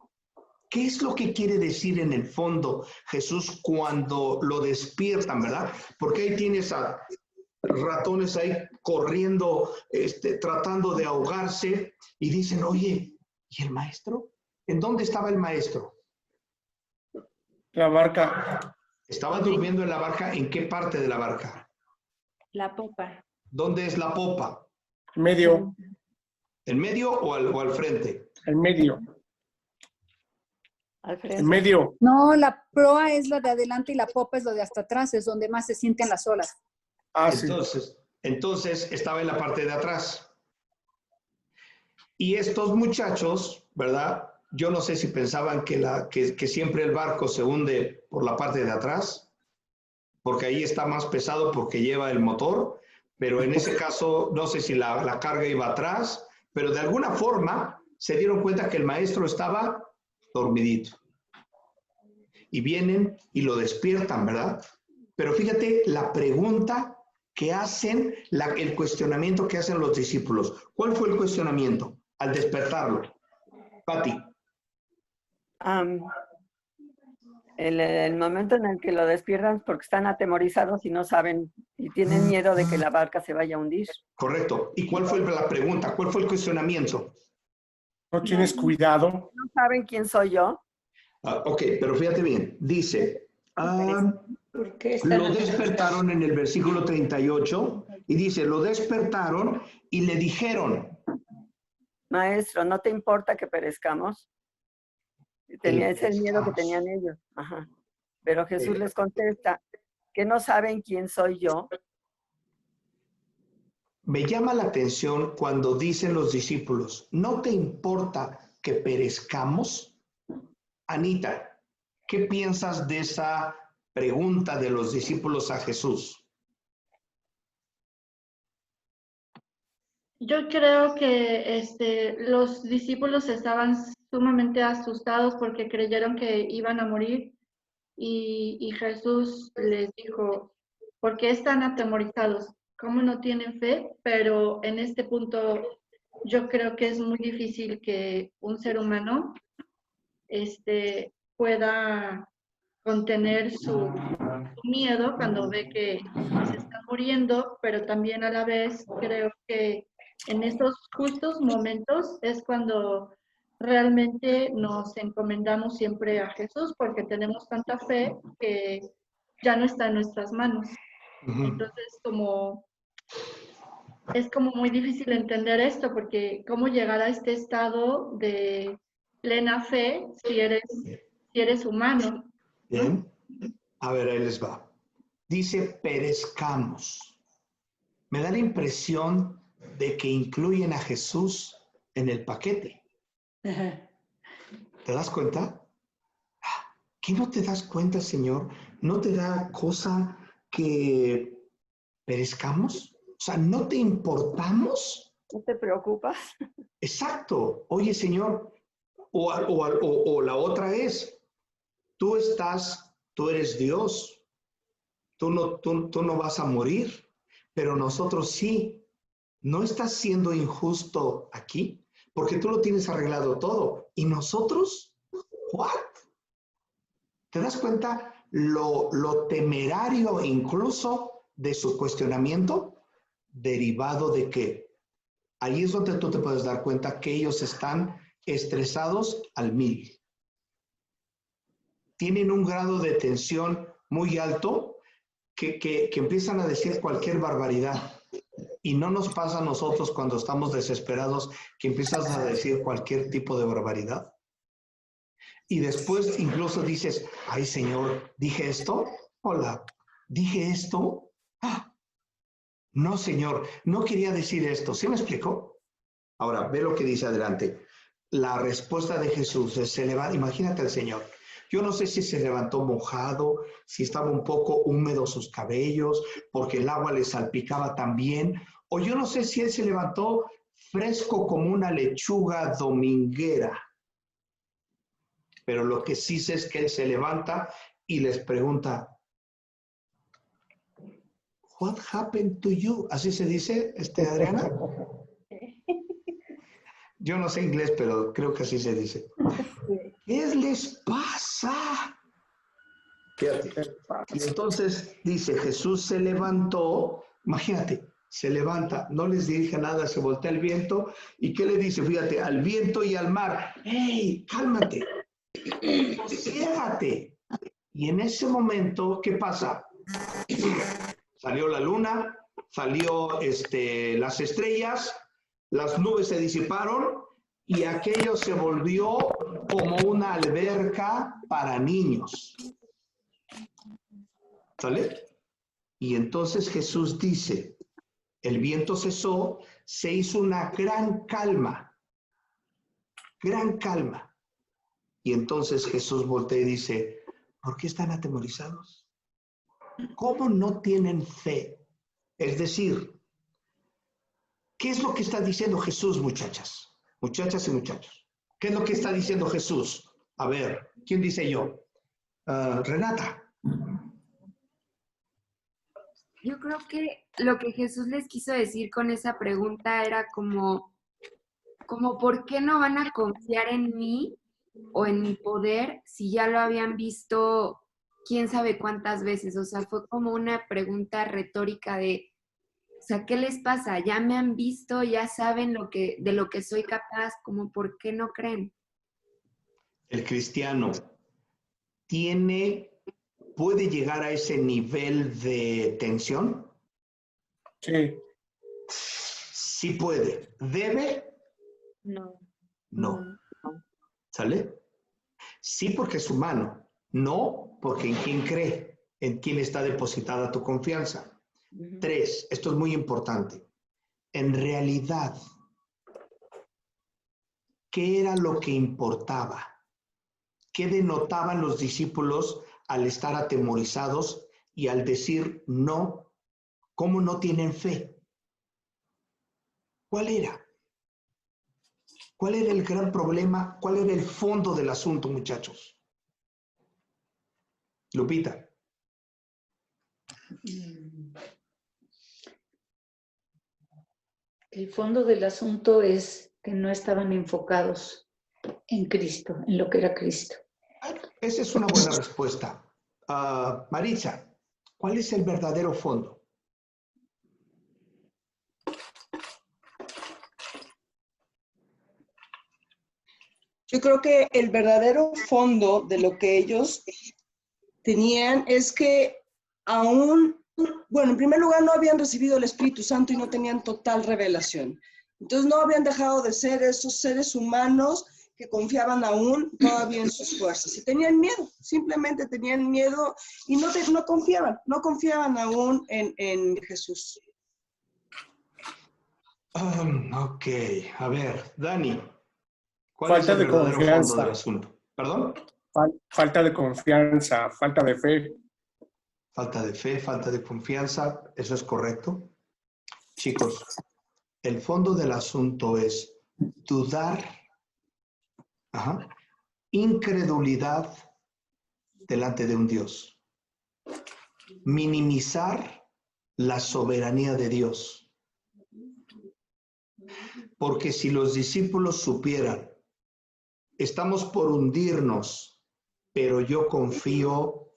¿Qué es lo que quiere decir en el fondo Jesús cuando lo despiertan, verdad? Porque ahí tienes a ratones ahí corriendo, tratando de ahogarse y dicen, oye, ¿y el maestro? ¿En dónde estaba el maestro? La barca. Estaba durmiendo en la barca. ¿En qué parte de la barca? La popa. ¿Dónde es la popa? Medio. ¿En medio o al frente? En medio. Al frente. En medio. No, la proa es la de adelante y la popa es la de hasta atrás, es donde más se sienten las olas. Ah, sí. Entonces estaba en la parte de atrás. Y estos muchachos, ¿verdad? Yo no sé si pensaban que siempre el barco se hunde por la parte de atrás, porque ahí está más pesado porque lleva el motor, pero en ese caso no sé si la carga iba atrás, pero de alguna forma se dieron cuenta que el maestro estaba dormidito. Y vienen y lo despiertan, ¿verdad? Pero fíjate la pregunta que hacen, el cuestionamiento que hacen los discípulos. ¿Cuál fue el cuestionamiento al despertarlo? Pati. El momento en el que lo despiertan porque están atemorizados y no saben y tienen miedo de que la barca se vaya a hundir. Correcto. ¿Y cuál fue la pregunta? ¿Cuál fue el cuestionamiento? ¿No tienes cuidado? ¿No saben quién soy yo? Ok, pero fíjate bien. Dice, ¿Por qué están lo despertaron en el versículo 38 y dice, lo despertaron y le dijeron. Maestro, ¿no te importa que perezcamos? Ese es el miedo que tenían ellos. Ajá. Pero Jesús les contesta, ¿que no saben quién soy yo? Me llama la atención cuando dicen los discípulos, ¿no te importa que perezcamos? Anita, ¿qué piensas de esa pregunta de los discípulos a Jesús? Yo creo que los discípulos estaban sumamente asustados porque creyeron que iban a morir y Jesús les dijo, ¿por qué están atemorizados? ¿Cómo no tienen fe? Pero en este punto yo creo que es muy difícil que un ser humano pueda contener su miedo cuando ve que se está muriendo, pero también a la vez creo que en estos justos momentos es cuando realmente nos encomendamos siempre a Jesús porque tenemos tanta fe que ya no está en nuestras manos. Entonces, es como muy difícil entender esto, porque cómo llegar a este estado de plena fe si eres humano. Bien. A ver, ahí les va. Dice perezcamos. Me da la impresión de que incluyen a Jesús en el paquete. ¿Te das cuenta? ¿Qué no te das cuenta, Señor? ¿No te da cosa que perezcamos? O sea, ¿no te importamos? ¿No te preocupas? Exacto. Oye, Señor, o la otra es, tú eres Dios, tú no vas a morir, pero nosotros sí. ¿No estás siendo injusto aquí? Porque tú lo tienes arreglado todo. ¿Y nosotros? ¿What? ¿Te das cuenta lo temerario incluso de su cuestionamiento? Derivado de que ahí es donde tú te puedes dar cuenta que ellos están estresados al 1000. Tienen un grado de tensión muy alto que empiezan a decir cualquier barbaridad. Y no nos pasa a nosotros cuando estamos desesperados que empiezas a decir cualquier tipo de barbaridad. Y después incluso dices, ay Señor, ¿dije esto? Hola, ¿dije esto? Ah, no Señor, no quería decir esto. ¿Sí me explicó? Ahora, ve lo que dice adelante. La respuesta de Jesús se levanta. Imagínate al Señor. Yo no sé si se levantó mojado, si estaba un poco húmedo sus cabellos, porque el agua le salpicaba también, o yo no sé si él se levantó fresco como una lechuga dominguera. Pero lo que sí sé es que él se levanta y les pregunta, "What happened to you?" ¿Así se dice, Adriana? Yo no sé inglés, pero creo que así se dice. ¿Qué les pasa? Fíjate. Y entonces dice, Jesús se levantó, imagínate, se levanta, no les dirige nada, se voltea el viento, ¿y qué le dice? Fíjate, al viento y al mar, ¡hey, cálmate! ¡Sosiégate! Y en ese momento, ¿qué pasa? Salió la luna, salió las estrellas, las nubes se disiparon y aquello se volvió como una alberca para niños. ¿Sale? Y entonces Jesús dice, el viento cesó, se hizo una gran calma. Y entonces Jesús voltea y dice, ¿por qué están atemorizados? ¿Cómo no tienen fe? Es decir, ¿qué es lo que está diciendo Jesús, muchachas y muchachos? ¿Qué es lo que está diciendo Jesús? A ver, ¿quién dice yo? Renata. Yo creo que lo que Jesús les quiso decir con esa pregunta era como ¿por qué no van a confiar en mí o en mi poder si ya lo habían visto quién sabe cuántas veces? O sea, fue como una pregunta retórica de, o sea, ¿qué les pasa? Ya me han visto, ya saben de lo que soy capaz, como ¿por qué no creen? El cristiano puede llegar a ese nivel de tensión. Sí. Sí puede. ¿Debe? No. ¿Sale? Sí, porque es humano. No, porque en quién cree, en quién está depositada tu confianza. 3, esto es muy importante. En realidad, ¿qué era lo que importaba? ¿Qué denotaban los discípulos al estar atemorizados y al decir no? ¿Cómo no tienen fe? ¿Cuál era? ¿Cuál era el gran problema? ¿Cuál era el fondo del asunto, muchachos? Lupita. El fondo del asunto es que no estaban enfocados en Cristo, en lo que era Cristo. Esa es una buena respuesta. Maritza, ¿cuál es el verdadero fondo? Yo creo que el verdadero fondo de lo que ellos tenían es que aún bueno, en primer lugar no habían recibido el Espíritu Santo y no tenían total revelación. Entonces no habían dejado de ser esos seres humanos que confiaban aún todavía en sus fuerzas. Y tenían miedo, simplemente tenían miedo y no confiaban aún en Jesús. Ok, a ver, Dani, ¿cuál Falta es de el verdadero fondo confianza. del asunto? ¿Perdón? Falta de confianza, falta de fe. Falta de fe, falta de confianza, ¿eso es correcto? Chicos, el fondo del asunto es dudar, incredulidad delante de un Dios, minimizar la soberanía de Dios. Porque si los discípulos supieran, estamos por hundirnos, pero yo confío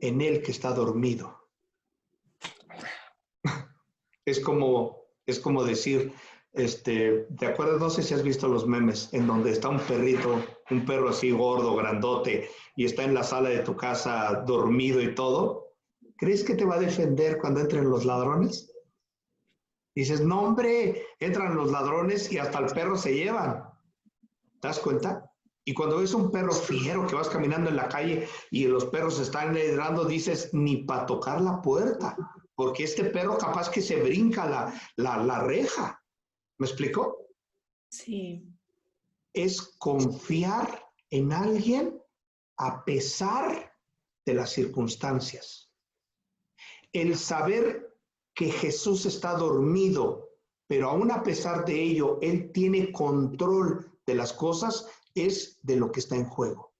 en Él que está dormido. Es como decir, ¿te acuerdas? No sé si has visto los memes en donde está un perrito, un perro así gordo, grandote, y está en la sala de tu casa dormido y todo. ¿Crees que te va a defender cuando entren los ladrones? Dices, no, hombre, entran los ladrones y hasta el perro se llevan. ¿Te das cuenta? Y cuando ves un perro fiero que vas caminando en la calle y los perros están ladrando, dices, ni para tocar la puerta, porque este perro capaz que se brinca la reja. ¿Me explico? Sí. Es confiar en alguien a pesar de las circunstancias. El saber que Jesús está dormido, pero aún a pesar de ello, Él tiene control de las cosas, es de lo que está en juego.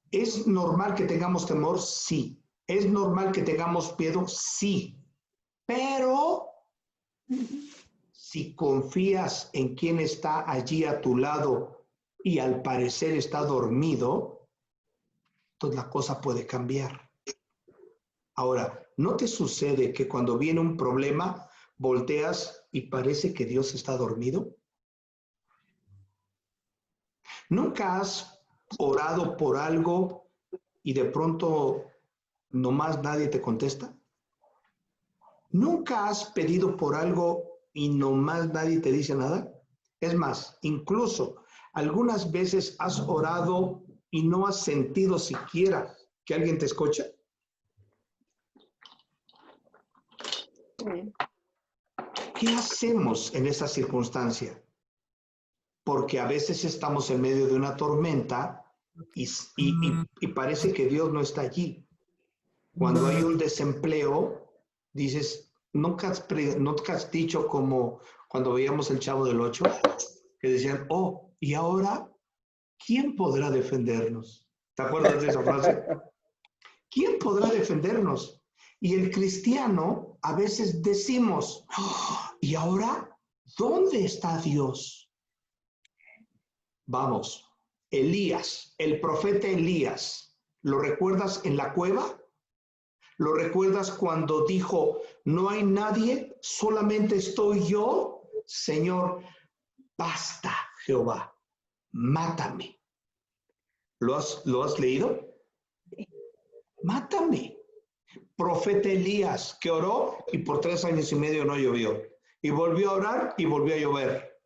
¿Es normal que tengamos temor? Sí. ¿Es normal que tengamos miedo? Sí. Pero si confías en quien está allí a tu lado y al parecer está dormido, entonces la cosa puede cambiar. Ahora, ¿no te sucede que cuando viene un problema, volteas y parece que Dios está dormido? ¿Nunca has orado por algo y de pronto nomás nadie te contesta? ¿Nunca has pedido por algo y nomás nadie te dice nada? Es más, incluso algunas veces has orado y no has sentido siquiera que alguien te escucha. ¿Qué hacemos en esa circunstancia? Porque a veces estamos en medio de una tormenta y parece que Dios no está allí. Cuando hay un desempleo, dices, ¿nunca has dicho como cuando veíamos el Chavo del Ocho? Que decían, oh, ¿y ahora quién podrá defendernos? ¿Te acuerdas de esa frase? ¿Quién podrá defendernos? Y el cristiano a veces decimos, oh, ¿y ahora dónde está Dios? Vamos, Elías, el profeta Elías, ¿lo recuerdas en la cueva? ¿Lo recuerdas cuando dijo, no hay nadie, solamente estoy yo? Señor, basta, Jehová, mátame. ¿Lo has leído? Mátame. Profeta Elías, que oró y por 3 años y medio no llovió. Y volvió a orar y volvió a llover.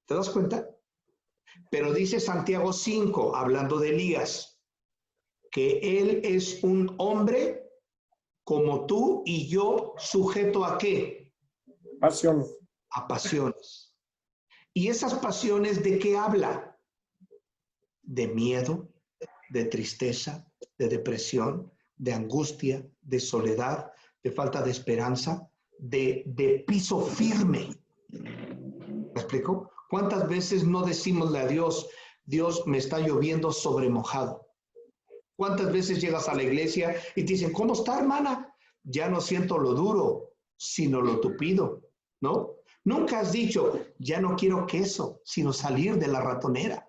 ¿Te das cuenta? Pero dice Santiago 5, hablando de Elías, que él es un hombre como tú y yo, sujeto ¿a qué? Pasión. A pasiones. ¿Y esas pasiones de qué habla? De miedo, de tristeza, de depresión, de angustia, de soledad, de falta de esperanza, de piso firme. ¿Me explico? ¿Cuántas veces no decimosle a Dios, Dios, me está lloviendo sobre mojado? ¿Cuántas veces llegas a la iglesia y te dicen, ¿cómo está, hermana? Ya no siento lo duro, sino lo tupido, ¿no? Nunca has dicho, ya no quiero queso, sino salir de la ratonera,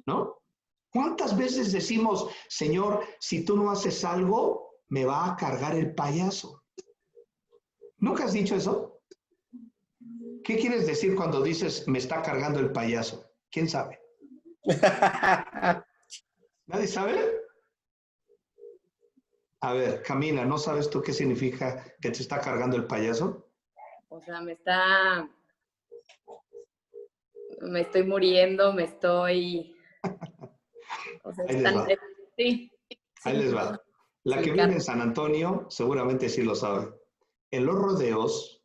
¿no? ¿Cuántas veces decimos, Señor, si tú no haces algo, me va a cargar el payaso? ¿Nunca has dicho eso? ¿Qué quieres decir cuando dices, me está cargando el payaso? ¿Quién sabe? ¿Nadie sabe? A ver, Camila, ¿no sabes tú qué significa que te está cargando el payaso? O sea, me estoy muriendo, me estoy... O sea, Ahí les va. Sí. Ahí les va. La que vive en San Antonio seguramente sí lo sabe. En los rodeos,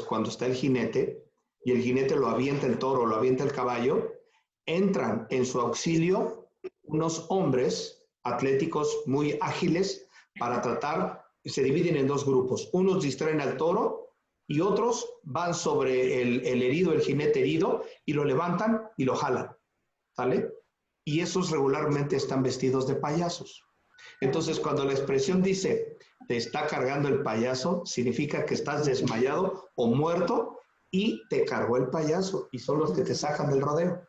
cuando está el jinete y el jinete lo avienta el toro, lo avienta el caballo, entran en su auxilio unos hombres atléticos muy ágiles para tratar, se dividen en dos grupos. Unos distraen al toro y otros van sobre el herido, el jinete herido, y lo levantan y lo jalan, ¿sale? Y esos regularmente están vestidos de payasos. Entonces, cuando la expresión dice, te está cargando el payaso, significa que estás desmayado o muerto y te cargó el payaso, y son los que te sacan del rodeo.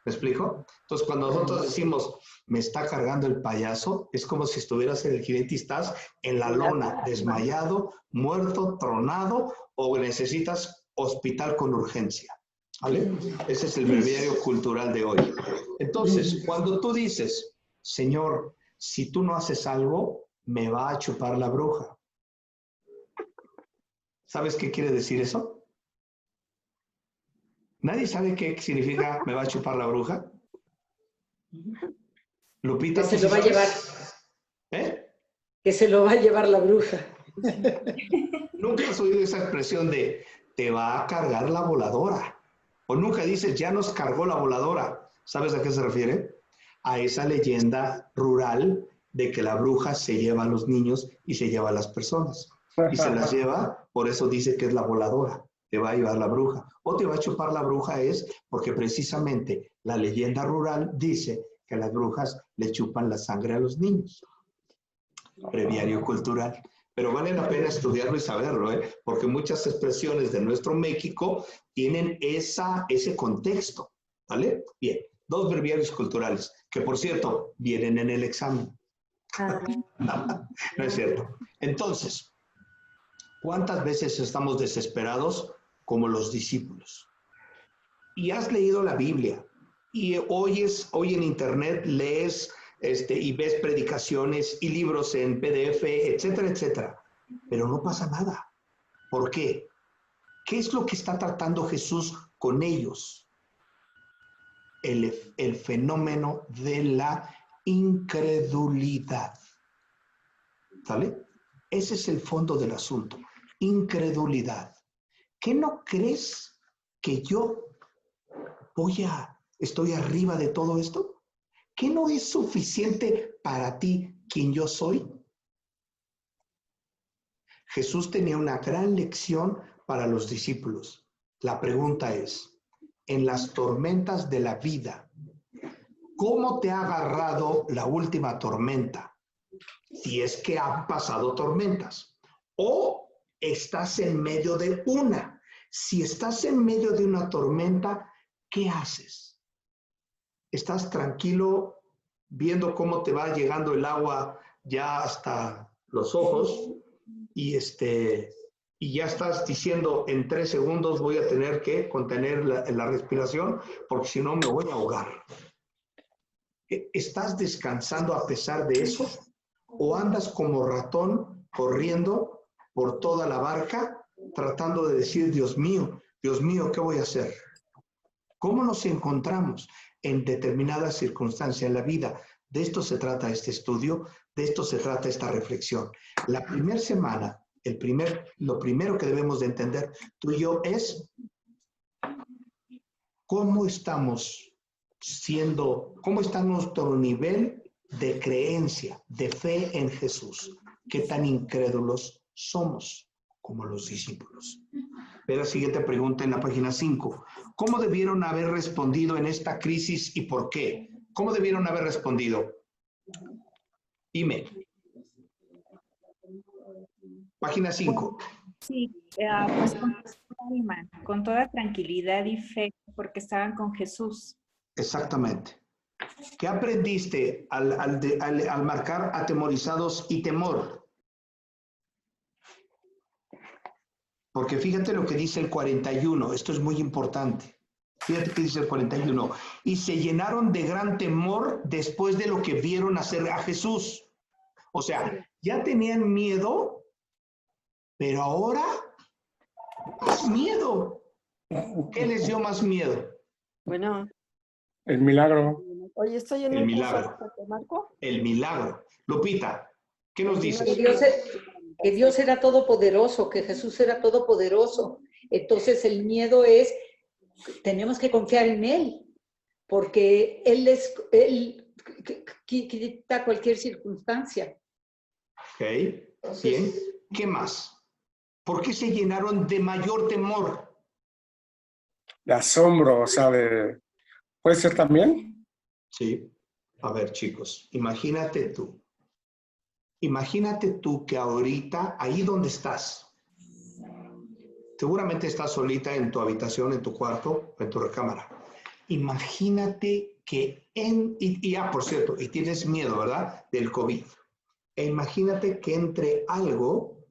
¿Me explico? Entonces, cuando nosotros decimos, me está cargando el payaso, es como si estuvieras en el jinete y estás en la lona, desmayado, muerto, tronado, o necesitas hospital con urgencia. ¿Vale? Ese es el breviario cultural de hoy. Entonces, cuando tú dices, Señor, si tú no haces algo, me va a chupar la bruja. ¿Sabes qué quiere decir eso? ¿Nadie sabe qué significa me va a chupar la bruja? Lupita, que se lo va a llevar. ¿Eh? Que se lo va a llevar la bruja. ¿Nunca has oído esa expresión de te va a cargar la voladora? O nunca dices, ya nos cargó la voladora. ¿Sabes a qué se refiere? A esa leyenda rural de que la bruja se lleva a los niños y se lleva a las personas. Y se las lleva, por eso dice que es la voladora. Te va a llevar la bruja. O te va a chupar la bruja es porque precisamente la leyenda rural dice que las brujas le chupan la sangre a los niños. Breviario cultural. Pero vale la pena estudiarlo y saberlo, porque muchas expresiones de nuestro México tienen ese contexto, ¿vale? Bien, 2 breviarios culturales, que por cierto, vienen en el examen. No es cierto. Entonces, ¿cuántas veces estamos desesperados como los discípulos? Y has leído la Biblia, y hoy en internet lees y ves predicaciones y libros en PDF, etcétera, etcétera. Pero no pasa nada. ¿Por qué? ¿Qué es lo que está tratando Jesús con ellos? El fenómeno de la incredulidad. ¿Sale? Ese es el fondo del asunto. Incredulidad. ¿Qué no crees que yo estoy arriba de todo esto? ¿Qué no es suficiente para ti quien yo soy? Jesús tenía una gran lección para los discípulos. La pregunta es, en las tormentas de la vida, ¿cómo te ha agarrado la última tormenta? Si es que han pasado tormentas. ¿O estás en medio de una? Si estás en medio de una tormenta, ¿qué haces? ¿Estás tranquilo viendo cómo te va llegando el agua ya hasta los ojos y ya estás diciendo en 3 segundos voy a tener que contener la respiración porque si no me voy a ahogar? ¿Estás descansando a pesar de eso? ¿O andas como ratón corriendo por toda la barca tratando de decir, Dios mío, ¿qué voy a hacer? ¿Cómo nos encontramos en determinadas circunstancias en la vida? De esto se trata este estudio, de esto se trata esta reflexión. La primera semana, lo primero que debemos de entender tú y yo es cómo estamos cómo está nuestro nivel de creencia, de fe en Jesús. ¿Qué tan incrédulos somos como los discípulos? Ve la siguiente pregunta en la página 5. ¿Cómo debieron haber respondido en esta crisis y por qué? ¿Cómo debieron haber respondido? Dime. Página 5. Sí, pues con toda tranquilidad y fe, porque estaban con Jesús. Exactamente. ¿Qué aprendiste al marcar atemorizados y temor? Porque fíjate lo que dice el 41, esto es muy importante. Fíjate que dice el 41. Y se llenaron de gran temor después de lo que vieron hacer a Jesús. O sea, ya tenían miedo, pero ahora más miedo. ¿Qué les dio más miedo? Bueno. El milagro. Oye, estoy en El un milagro. curso, Marco. El milagro. Lupita, ¿qué nos dices? Que Dios era todopoderoso, que Jesús era todopoderoso. Entonces el miedo es, tenemos que confiar en Él, porque Él quita cualquier circunstancia. Ok, bien. ¿Qué más? ¿Por qué se llenaron de mayor temor? De asombro, o sea, ¿puede ser también? Sí. A ver, chicos, imagínate tú que ahorita, ahí donde estás, seguramente estás solita en tu habitación, en tu cuarto, en tu recámara. Imagínate que por cierto, y tienes miedo, ¿verdad? Del COVID. E imagínate que entre algo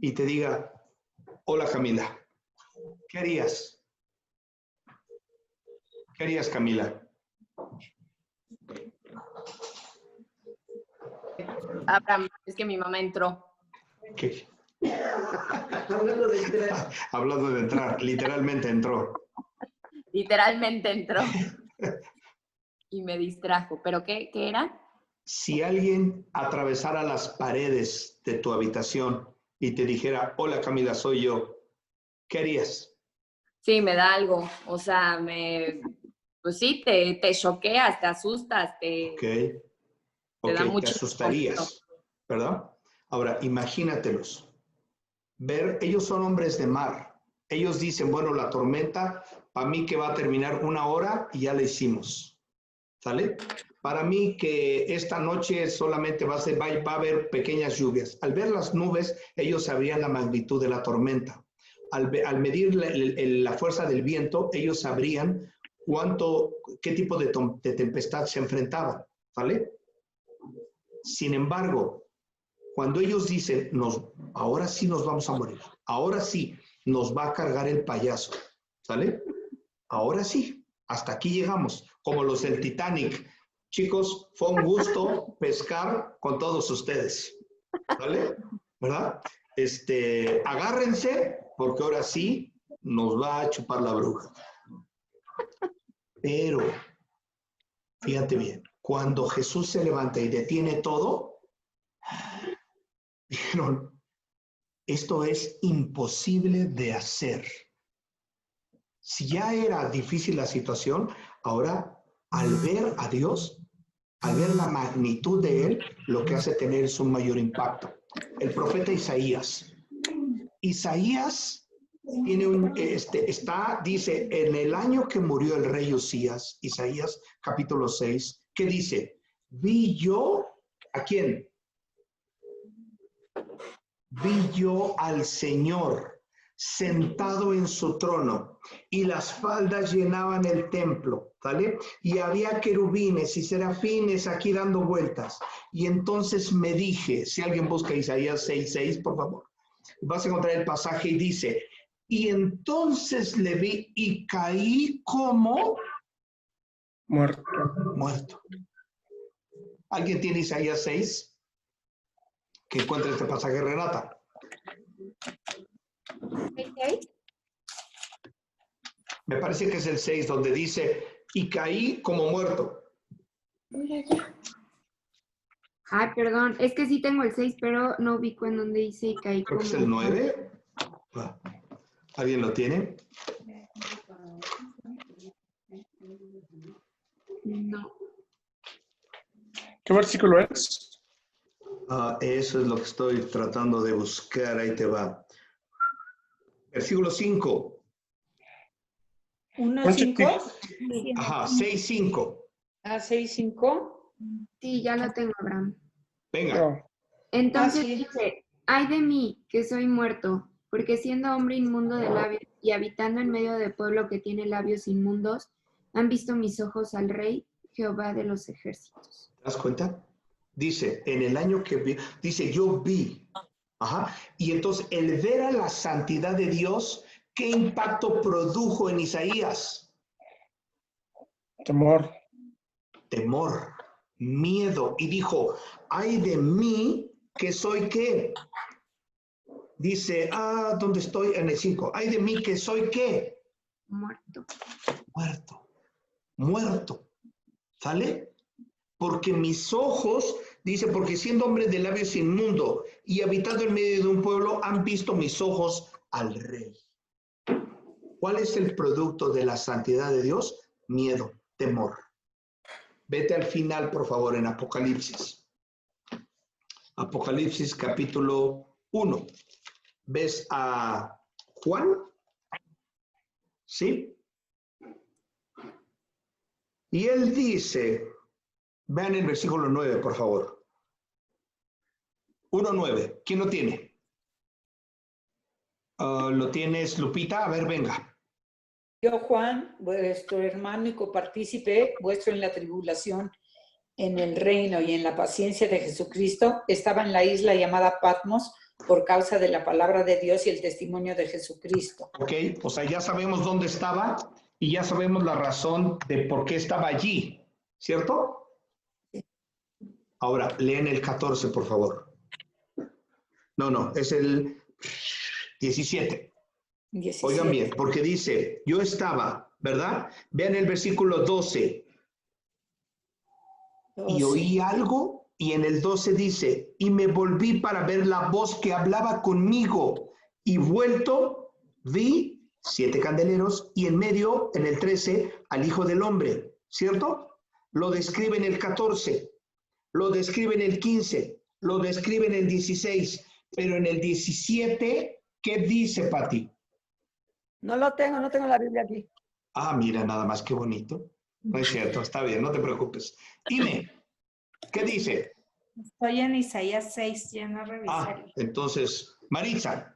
y te diga, hola Camila, ¿qué harías? ¿Qué harías, Camila? Abraham, es que mi mamá entró. ¿Qué? Hablando de entrar, literalmente entró. Literalmente entró. Y me distrajo. ¿Pero qué era? Si alguien atravesara las paredes de tu habitación y te dijera, hola Camila, soy yo, ¿qué harías? Sí, me da algo. O sea, pues sí, te choqueas, te asustas, te da mucho. Te asustarías, ¿verdad? Ahora, imagínatelos. Ellos son hombres de mar. Ellos dicen, bueno, la tormenta, para mí que va a terminar 1 hora y ya la hicimos. ¿Sale? Para mí que esta noche solamente va a haber pequeñas lluvias. Al ver las nubes, ellos sabrían la magnitud de la tormenta. Al medir la fuerza del viento, ellos sabrían qué tipo de tempestad se enfrentaban. ¿Vale? Sin embargo, cuando ellos dicen, ahora sí nos vamos a morir, ahora sí nos va a cargar el payaso, ¿sale? Ahora sí, hasta aquí llegamos, como los del Titanic. Chicos, fue un gusto pescar con todos ustedes, ¿vale? ¿Verdad? Agárrense, porque ahora sí nos va a chupar la bruja. Pero, fíjate bien, cuando Jesús se levanta y detiene todo, dijeron, esto es imposible de hacer. Si ya era difícil la situación, ahora al ver a Dios, al ver la magnitud de Él, lo que hace tener es un mayor impacto. El profeta Isaías. Isaías tiene dice, en el año que murió el rey Usías, Isaías capítulo 6, ¿qué dice? Vi yo, ¿a quién? Vi yo al Señor sentado en su trono y las faldas llenaban el templo, ¿vale? Y había querubines y serafines aquí dando vueltas. Y entonces me dije, si alguien busca Isaías 6:6, por favor, vas a encontrar el pasaje y dice, y entonces le vi y caí como muerto. ¿Alguien tiene Isaías 6? Que encuentre este pasaje, Renata. Me parece que es el 6 donde dice, y caí como muerto. Ay, perdón, es que sí tengo el 6, pero no ubico en donde dice y caí. Creo que es el 9. ¿Alguien lo tiene? No. ¿Qué versículo es? Eso es lo que estoy tratando de buscar. Ahí te va. Versículo 5. 1:5. Ajá, 6:5. 6:5. Sí, ya lo tengo, Abraham. Venga. Entonces dice, ay de mí, que soy muerto, porque siendo hombre inmundo de labios y habitando en medio de pueblo que tiene labios inmundos, han visto mis ojos al Rey, Jehová de los ejércitos. ¿Te das cuenta? Dice, en el año que vi, dice, yo vi. Ajá. Y entonces, el ver a la santidad de Dios, ¿qué impacto produjo en Isaías? Temor. Temor. miedo. Y dijo, ay de mí, que soy qué. Dice, ¿dónde estoy? En el 5. Ay de mí, que soy qué. Muerto. Muerto. ¿Sale? Porque mis ojos, dice, porque siendo hombre de labios inmundo y habitado en medio de un pueblo, han visto mis ojos al Rey. ¿Cuál es el producto de la santidad de Dios? Miedo, temor. Vete al final, por favor, en Apocalipsis. Apocalipsis capítulo 1. ¿Ves a Juan? ¿Sí? Y él dice, vean el versículo 9, por favor. 1:9. ¿Quién lo tiene? ¿Lo tienes, Lupita? A ver, venga. Yo, Juan, vuestro hermano y copartícipe vuestro en la tribulación, en el reino y en la paciencia de Jesucristo, estaba en la isla llamada Patmos por causa de la palabra de Dios y el testimonio de Jesucristo. Ok, o sea, ya sabemos dónde estaba y ya sabemos la razón de por qué estaba allí, ¿cierto? Sí. Ahora, leen el 14, por favor. No, es el 17. 17. Oigan bien, porque dice, yo estaba, ¿verdad? Vean el versículo 12. Y oí algo, y en el 12 dice, y me volví para ver la voz que hablaba conmigo, y vuelto, vi 7 candeleros, y en medio, en el 13, al Hijo del Hombre, ¿cierto? Lo describe en el 14, lo describe en el 15, lo describe en el 16, pero en el 17, ¿qué dice, Pati? No tengo la Biblia aquí. Mira, nada más, qué bonito. No es cierto, está bien, no te preocupes. Dime, ¿qué dice? Estoy en Isaías 6, ya no revisé. Entonces, Maritza.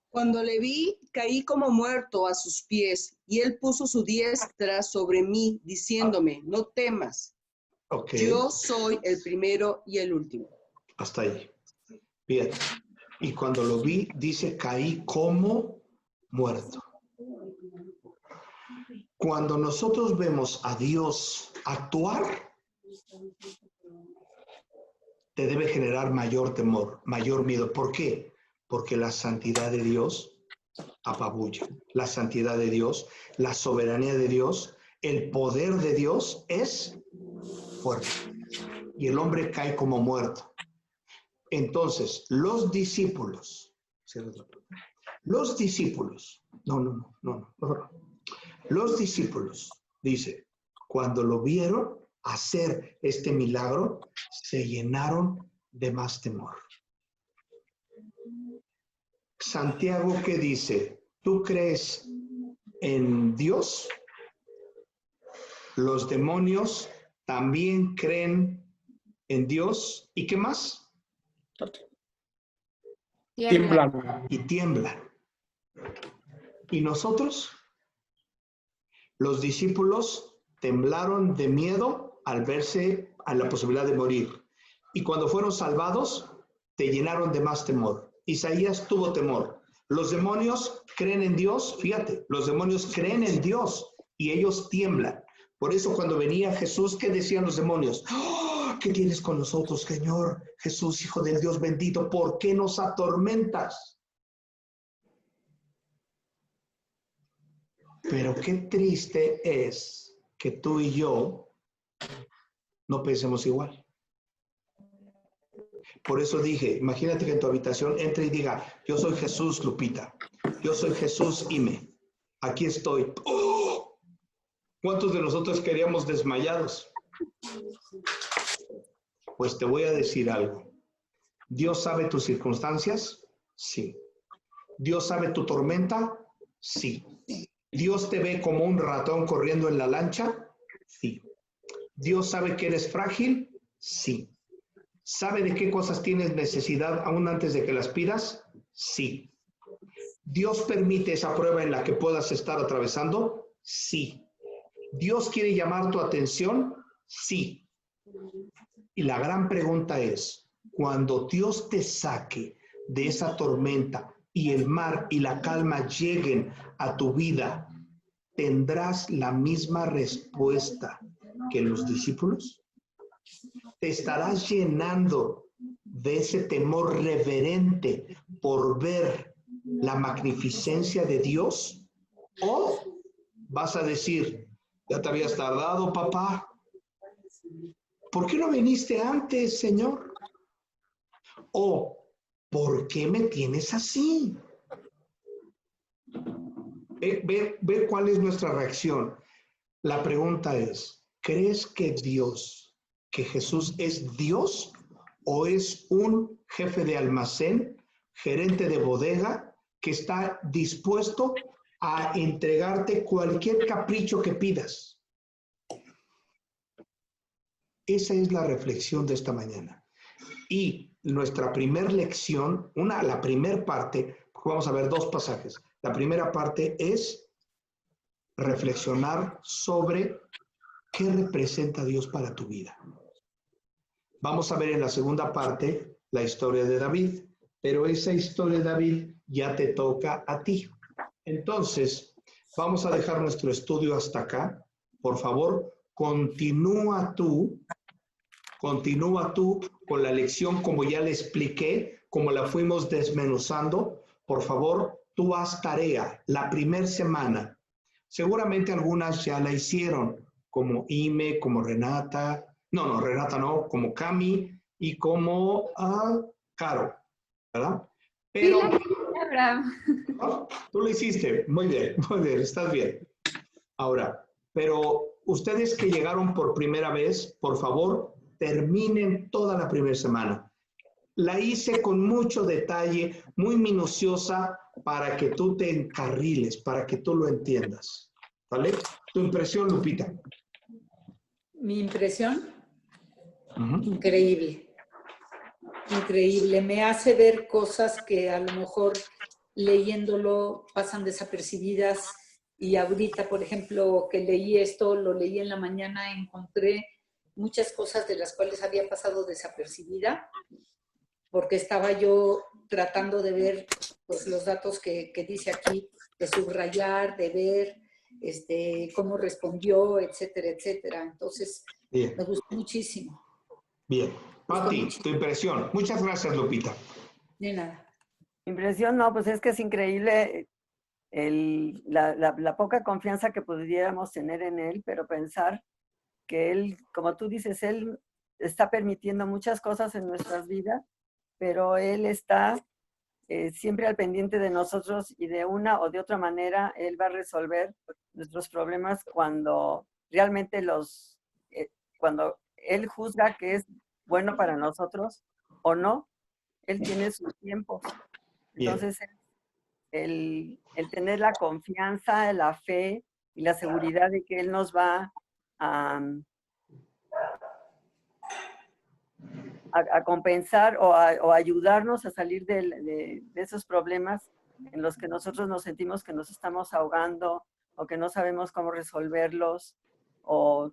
Cuando le vi, caí como muerto a sus pies, y él puso su diestra sobre mí, diciéndome, no temas. Okay. Yo soy el primero y el último. Hasta ahí. Bien. Y cuando lo vi, dice, caí como muerto. Cuando nosotros vemos a Dios actuar, te debe generar mayor temor, mayor miedo. ¿Por qué? Porque la santidad de Dios apabulla. La santidad de Dios, la soberanía de Dios, el poder de Dios es fuerte. Y el hombre cae como muerto. Entonces, los discípulos, los discípulos, dice, cuando lo vieron hacer este milagro, se llenaron de más temor. Santiago, ¿qué dice? ¿Tú crees en Dios? Los demonios también creen en Dios. ¿Y qué más? Tiemblan. Y tiemblan. ¿Y nosotros? Los discípulos temblaron de miedo al verse a la posibilidad de morir. Y cuando fueron salvados, te llenaron de más temor. Isaías tuvo temor. Los demonios creen en Dios, fíjate, los demonios creen en Dios y ellos tiemblan. Por eso cuando venía Jesús, ¿qué decían los demonios? ¡Oh! ¿Qué tienes con nosotros, Señor? Jesús, Hijo del Dios bendito, ¿por qué nos atormentas? Pero qué triste es que tú y yo no pensemos igual. Por eso dije, imagínate que en tu habitación entre y diga, yo soy Jesús, Lupita. Yo soy Jesús, Ime. Aquí estoy. ¡Oh! ¿Cuántos de nosotros queríamos desmayados? Pues te voy a decir algo. ¿Dios sabe tus circunstancias? Sí. ¿Dios sabe tu tormenta? Sí. ¿Dios te ve como un ratón corriendo en la lancha? Sí. ¿Dios sabe que eres frágil? Sí. ¿Sabe de qué cosas tienes necesidad aún antes de que las pidas? Sí. ¿Dios permite esa prueba en la que puedas estar atravesando? Sí. ¿Dios quiere llamar tu atención? Sí. Y la gran pregunta es, cuando Dios te saque de esa tormenta y el mar y la calma lleguen a tu vida, ¿tendrás la misma respuesta que los discípulos? ¿Te estarás llenando de ese temor reverente por ver la magnificencia de Dios? ¿O vas a decir, ya te habías tardado, papá? ¿Por qué no viniste antes, Señor? ¿O por qué me tienes así? Ve cuál es nuestra reacción. La pregunta es, ¿crees que Jesús es Dios o es un jefe de almacén, gerente de bodega, que está dispuesto a entregarte cualquier capricho que pidas? Esa es la reflexión de esta mañana. Y nuestra primera lección, la primera parte, vamos a ver dos pasajes. La primera parte es reflexionar sobre qué representa Dios para tu vida. Vamos a ver en la segunda parte la historia de David, pero esa historia de David ya te toca a ti. Entonces, vamos a dejar nuestro estudio hasta acá. Por favor, continúa tú con la lección como ya le expliqué, como la fuimos desmenuzando. Por favor, tú haz tarea la primera semana. Seguramente algunas ya la hicieron, como Ime, como Renata. No, Renata no, como Cami y como Caro, ¿verdad? Pero tú lo hiciste, muy bien, estás bien. Ahora, pero ustedes que llegaron por primera vez, por favor, terminen toda la primera semana. La hice con mucho detalle, muy minuciosa, para que tú te encarriles, para que tú lo entiendas. ¿Vale? ¿Tu impresión, Lupita? Mi impresión, increíble. Increíble. Me hace ver cosas que a lo mejor leyéndolo pasan desapercibidas. Y ahorita, por ejemplo, que leí esto, lo leí en la mañana, encontré muchas cosas de las cuales había pasado desapercibida, porque estaba yo tratando de ver pues, los datos que dice aquí, de subrayar, de ver cómo respondió, etcétera, etcétera. Entonces, bien. Me gustó muchísimo. Bien. Pati, tu impresión. Muchas gracias, Lupita. De nada. Impresión, no, pues es que es increíble la poca confianza que pudiéramos tener en él, pero pensar que él, como tú dices, él está permitiendo muchas cosas en nuestras vidas, pero él está siempre al pendiente de nosotros y de una o de otra manera él va a resolver nuestros problemas cuando realmente cuando él juzga que es bueno para nosotros o no, él tiene sus tiempos. Entonces, el tener la confianza, la fe y la seguridad de que él nos va a compensar o ayudarnos a salir de esos problemas en los que nosotros nos sentimos que nos estamos ahogando o que no sabemos cómo resolverlos o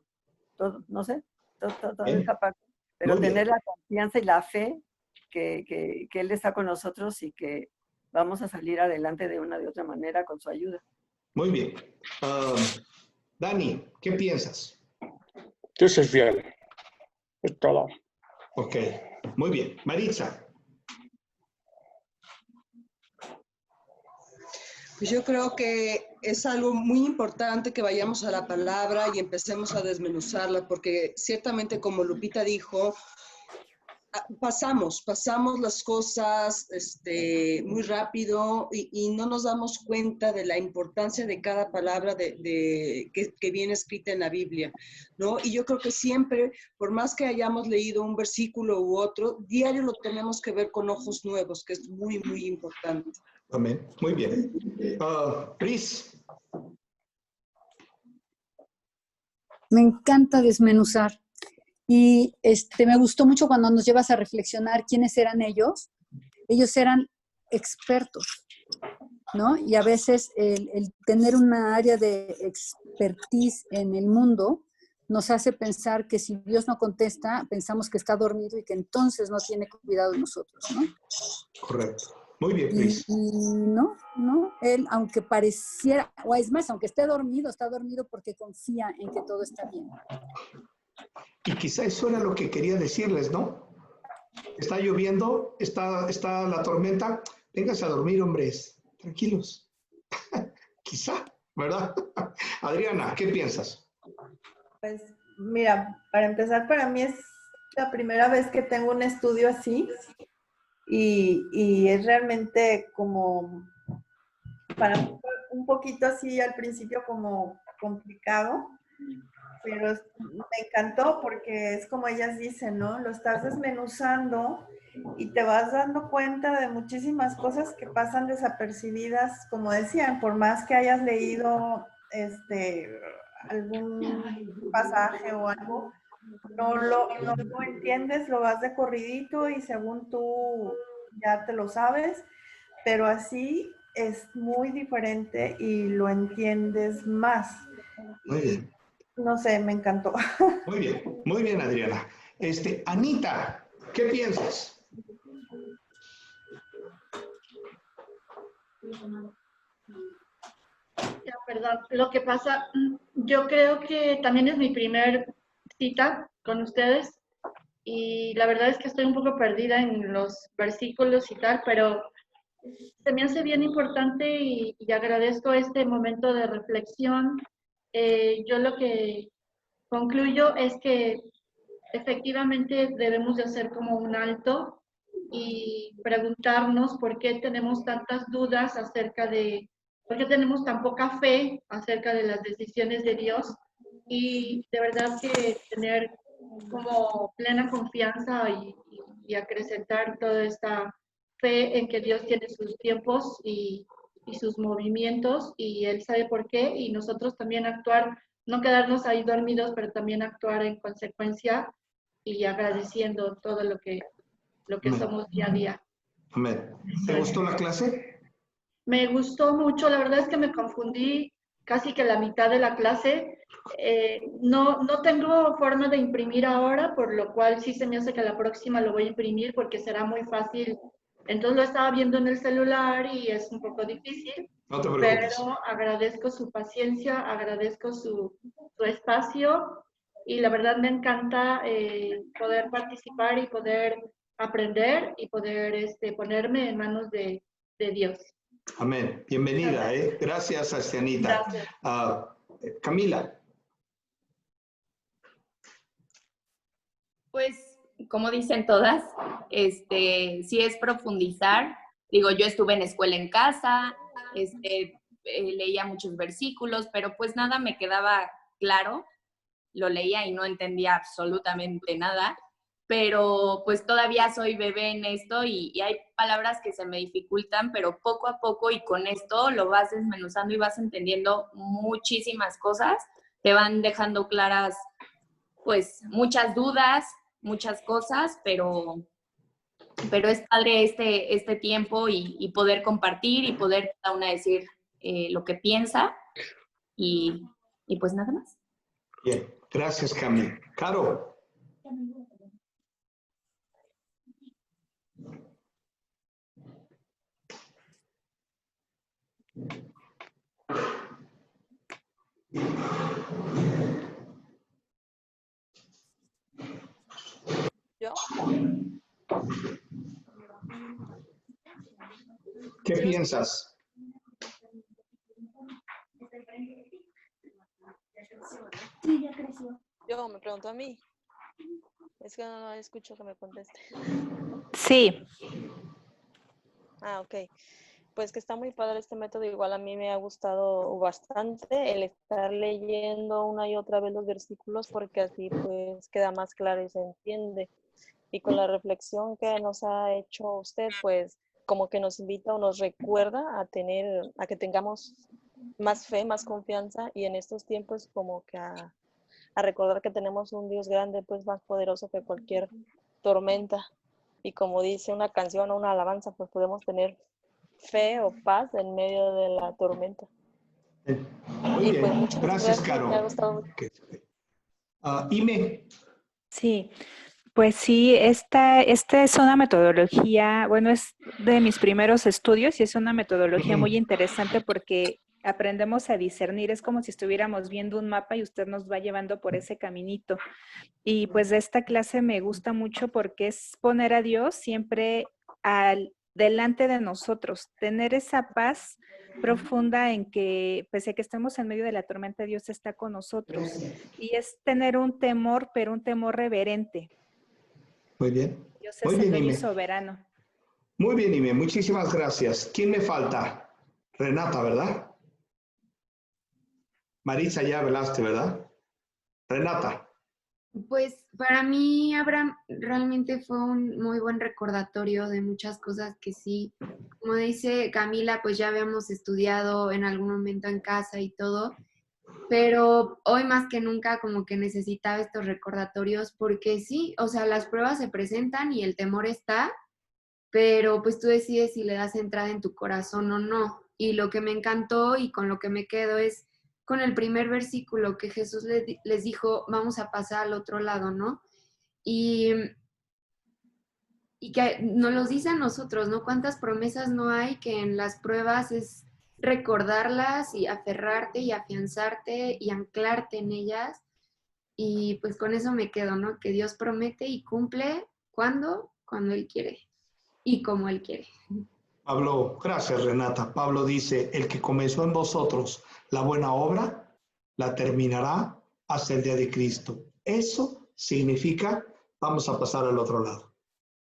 todo, no sé, toda esa parte. Pero tener la confianza y la fe que Él está con nosotros y que vamos a salir adelante de una de otra manera con su ayuda. Muy bien. Dani, ¿qué piensas? Dios es fiel. Es todo. Ok, muy bien. Maritza. Pues yo creo que es algo muy importante que vayamos a la palabra y empecemos a desmenuzarla, porque ciertamente, como Lupita dijo, pasamos las cosas muy rápido y no nos damos cuenta de la importancia de cada palabra que viene escrita en la Biblia, ¿no? Y yo creo que siempre, por más que hayamos leído un versículo u otro, diario lo tenemos que ver con ojos nuevos, que es muy, muy importante. Amén. Muy bien. Pris. Me encanta desmenuzar. Y me gustó mucho cuando nos llevas a reflexionar quiénes eran ellos. Ellos eran expertos, ¿no? Y a veces el tener una área de expertise en el mundo nos hace pensar que si Dios no contesta, pensamos que está dormido y que entonces no tiene cuidado de nosotros, ¿no? Correcto. Muy bien, Pris. Y no, él, aunque pareciera, o es más, aunque esté dormido, está dormido porque confía en que todo está bien. Y quizá eso era lo que quería decirles, ¿no? Está lloviendo, está la tormenta. Vénganse a dormir, hombres. Tranquilos. Quizá, ¿verdad? Adriana, ¿qué piensas? Pues mira, para empezar, para mí es la primera vez que tengo un estudio así y es realmente como, para mí fue un poquito así al principio como complicado, pero me encantó porque es como ellas dicen, ¿no? Lo estás desmenuzando y te vas dando cuenta de muchísimas cosas que pasan desapercibidas, como decían, por más que hayas leído algún pasaje o algo, no lo entiendes, lo vas de corridito y según tú ya te lo sabes, pero así es muy diferente y lo entiendes más. Muy bien. No sé, me encantó. Muy bien, Adriana. Anita, ¿qué piensas? Ya, perdón. Lo que pasa, yo creo que también es mi primer cita con ustedes y la verdad es que estoy un poco perdida en los versículos y tal, pero se me hace bien importante y agradezco este momento de reflexión. Yo lo que concluyo es que efectivamente debemos de hacer como un alto y preguntarnos por qué tenemos tantas dudas acerca de, por qué tenemos tan poca fe acerca de las decisiones de Dios y de verdad que tener como plena confianza y acrecentar toda esta fe en que Dios tiene sus tiempos y sus movimientos y Él sabe por qué y nosotros también actuar, no quedarnos ahí dormidos, pero también actuar en consecuencia y agradeciendo todo lo que somos día a día. Amén. ¿Te gustó la clase? Me gustó mucho, la verdad es que me confundí casi que la mitad de la clase. No tengo forma de imprimir ahora, por lo cual sí se me hace que la próxima lo voy a imprimir porque será muy fácil. Entonces lo estaba viendo en el celular y es un poco difícil. No te preocupes. Pero agradezco su paciencia, agradezco su espacio y la verdad me encanta poder participar y poder aprender y poder ponerme en manos de Dios. Amén. Bienvenida, ¿eh? Gracias, Anita. Gracias. Camila. Pues, como dicen todas, sí es profundizar. Digo, yo estuve en escuela en casa, leía muchos versículos, pero pues nada me quedaba claro. Lo leía y no entendía absolutamente nada, pero pues todavía soy bebé en esto y hay palabras que se me dificultan, pero poco a poco y con esto lo vas desmenuzando y vas entendiendo muchísimas cosas, te van dejando claras pues muchas dudas, muchas cosas, pero es padre este tiempo y poder compartir y poder cada una decir lo que piensa y pues nada más. Bien, gracias, Camila. Caro. ¿Yo? ¿Qué piensas? Yo, me pregunto a mí. Es que no escucho que me conteste. Sí. Ah, ok. Pues que está muy padre este método. Igual a mí me ha gustado bastante el estar leyendo una y otra vez los versículos porque así pues queda más claro y se entiende. Y con la reflexión que nos ha hecho usted, pues como que nos invita o nos recuerda a que tengamos más fe, más confianza y en estos tiempos como que a recordar que tenemos un Dios grande, pues más poderoso que cualquier tormenta. Y como dice una canción o una alabanza, pues podemos tener fe o paz en medio de la tormenta. Muy bien. Pues muchas Gracias, gracias. Caro. Me ha gustado. Ime. Sí, Pues sí, esta es una metodología, bueno, es de mis primeros estudios y es una metodología muy interesante porque aprendemos a discernir, es como si estuviéramos viendo un mapa y usted nos va llevando por ese caminito. Y pues de esta clase me gusta mucho porque es poner a Dios siempre delante de nosotros, tener esa paz profunda en que, pese a que estemos en medio de la tormenta, Dios está con nosotros. Y es tener un temor, pero un temor reverente. Muy bien. Dios Muy es el bien, dueño y Ime. soberano. Muy bien, Ime. Muchísimas gracias. ¿Quién me falta? Renata, ¿verdad? Marisa ya hablaste, ¿verdad? Renata. Pues para mí, Abraham, realmente fue un muy buen recordatorio de muchas cosas que sí, como dice Camila, pues ya habíamos estudiado en algún momento en casa y todo, pero hoy más que nunca como que necesitaba estos recordatorios porque sí, o sea, las pruebas se presentan y el temor está, pero pues tú decides si le das entrada en tu corazón o no. Y lo que me encantó y con lo que me quedo es con el primer versículo que Jesús les dijo, vamos a pasar al otro lado, ¿no? Y que nos los dice a nosotros, ¿no? ¿Cuántas promesas no hay que en las pruebas es recordarlas y aferrarte y afianzarte y anclarte en ellas? Y pues con eso me quedo, ¿no? Que Dios promete y cumple cuando Él quiere y como Él quiere. Pablo, gracias Renata. Pablo dice, el que comenzó en vosotros la buena obra, la terminará hasta el día de Cristo. Eso significa, vamos a pasar al otro lado.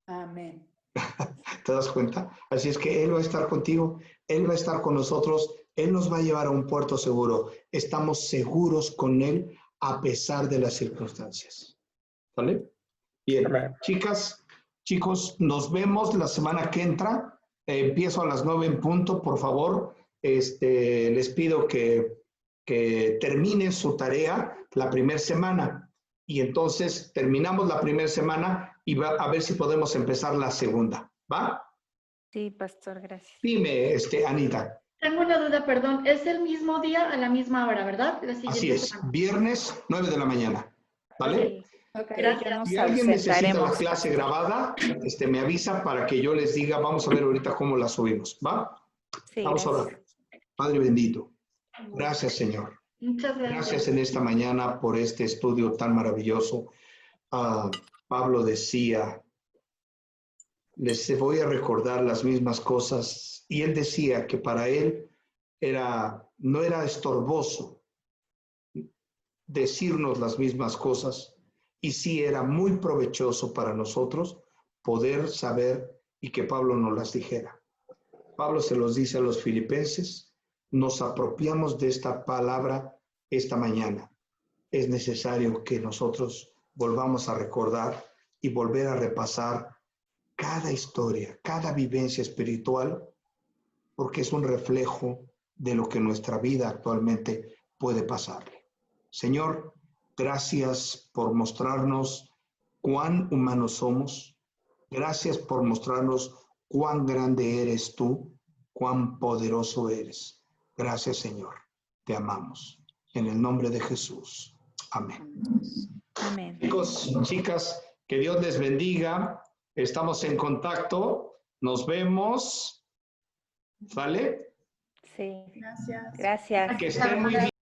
Amén. ¿Te das cuenta? Así es que Él va a estar contigo, Él va a estar con nosotros, Él nos va a llevar a un puerto seguro. Estamos seguros con Él a pesar de las circunstancias. ¿Vale? Bien, chicas, chicos, nos vemos la semana que entra. Empiezo a las 9 en punto, por favor. Les pido que terminen su tarea la primera semana y entonces terminamos la primera semana y a ver si podemos empezar la segunda, ¿va? Sí, pastor, gracias. Dime, Anita. Tengo una duda, perdón. Es el mismo día a la misma hora, ¿verdad? Así es, viernes 9 de la mañana, ¿vale? Okay, gracias. Si alguien necesita la clase pastor. grabada, me avisa para que yo les diga, vamos a ver ahorita cómo la subimos, ¿va? Sí, Vamos a orar. Padre bendito, gracias Señor. Muchas gracias. Gracias en esta mañana por este estudio tan maravilloso. Pablo decía, les voy a recordar las mismas cosas, y él decía que para él no era estorboso decirnos las mismas cosas, y sí era muy provechoso para nosotros poder saber y que Pablo nos las dijera. Pablo se los dice a los filipenses, nos apropiamos de esta palabra esta mañana. Es necesario que nosotros volvamos a recordar y volver a repasar cada historia, cada vivencia espiritual, porque es un reflejo de lo que nuestra vida actualmente puede pasarle. Señor, gracias por mostrarnos cuán humanos somos. Gracias por mostrarnos cuán grande eres tú, cuán poderoso eres. Gracias, Señor. Te amamos. En el nombre de Jesús. Amén. Amén. Chicos, chicas, que Dios les bendiga. Estamos en contacto. Nos vemos. ¿Sale? Sí. Gracias. Gracias. Que estén muy bien.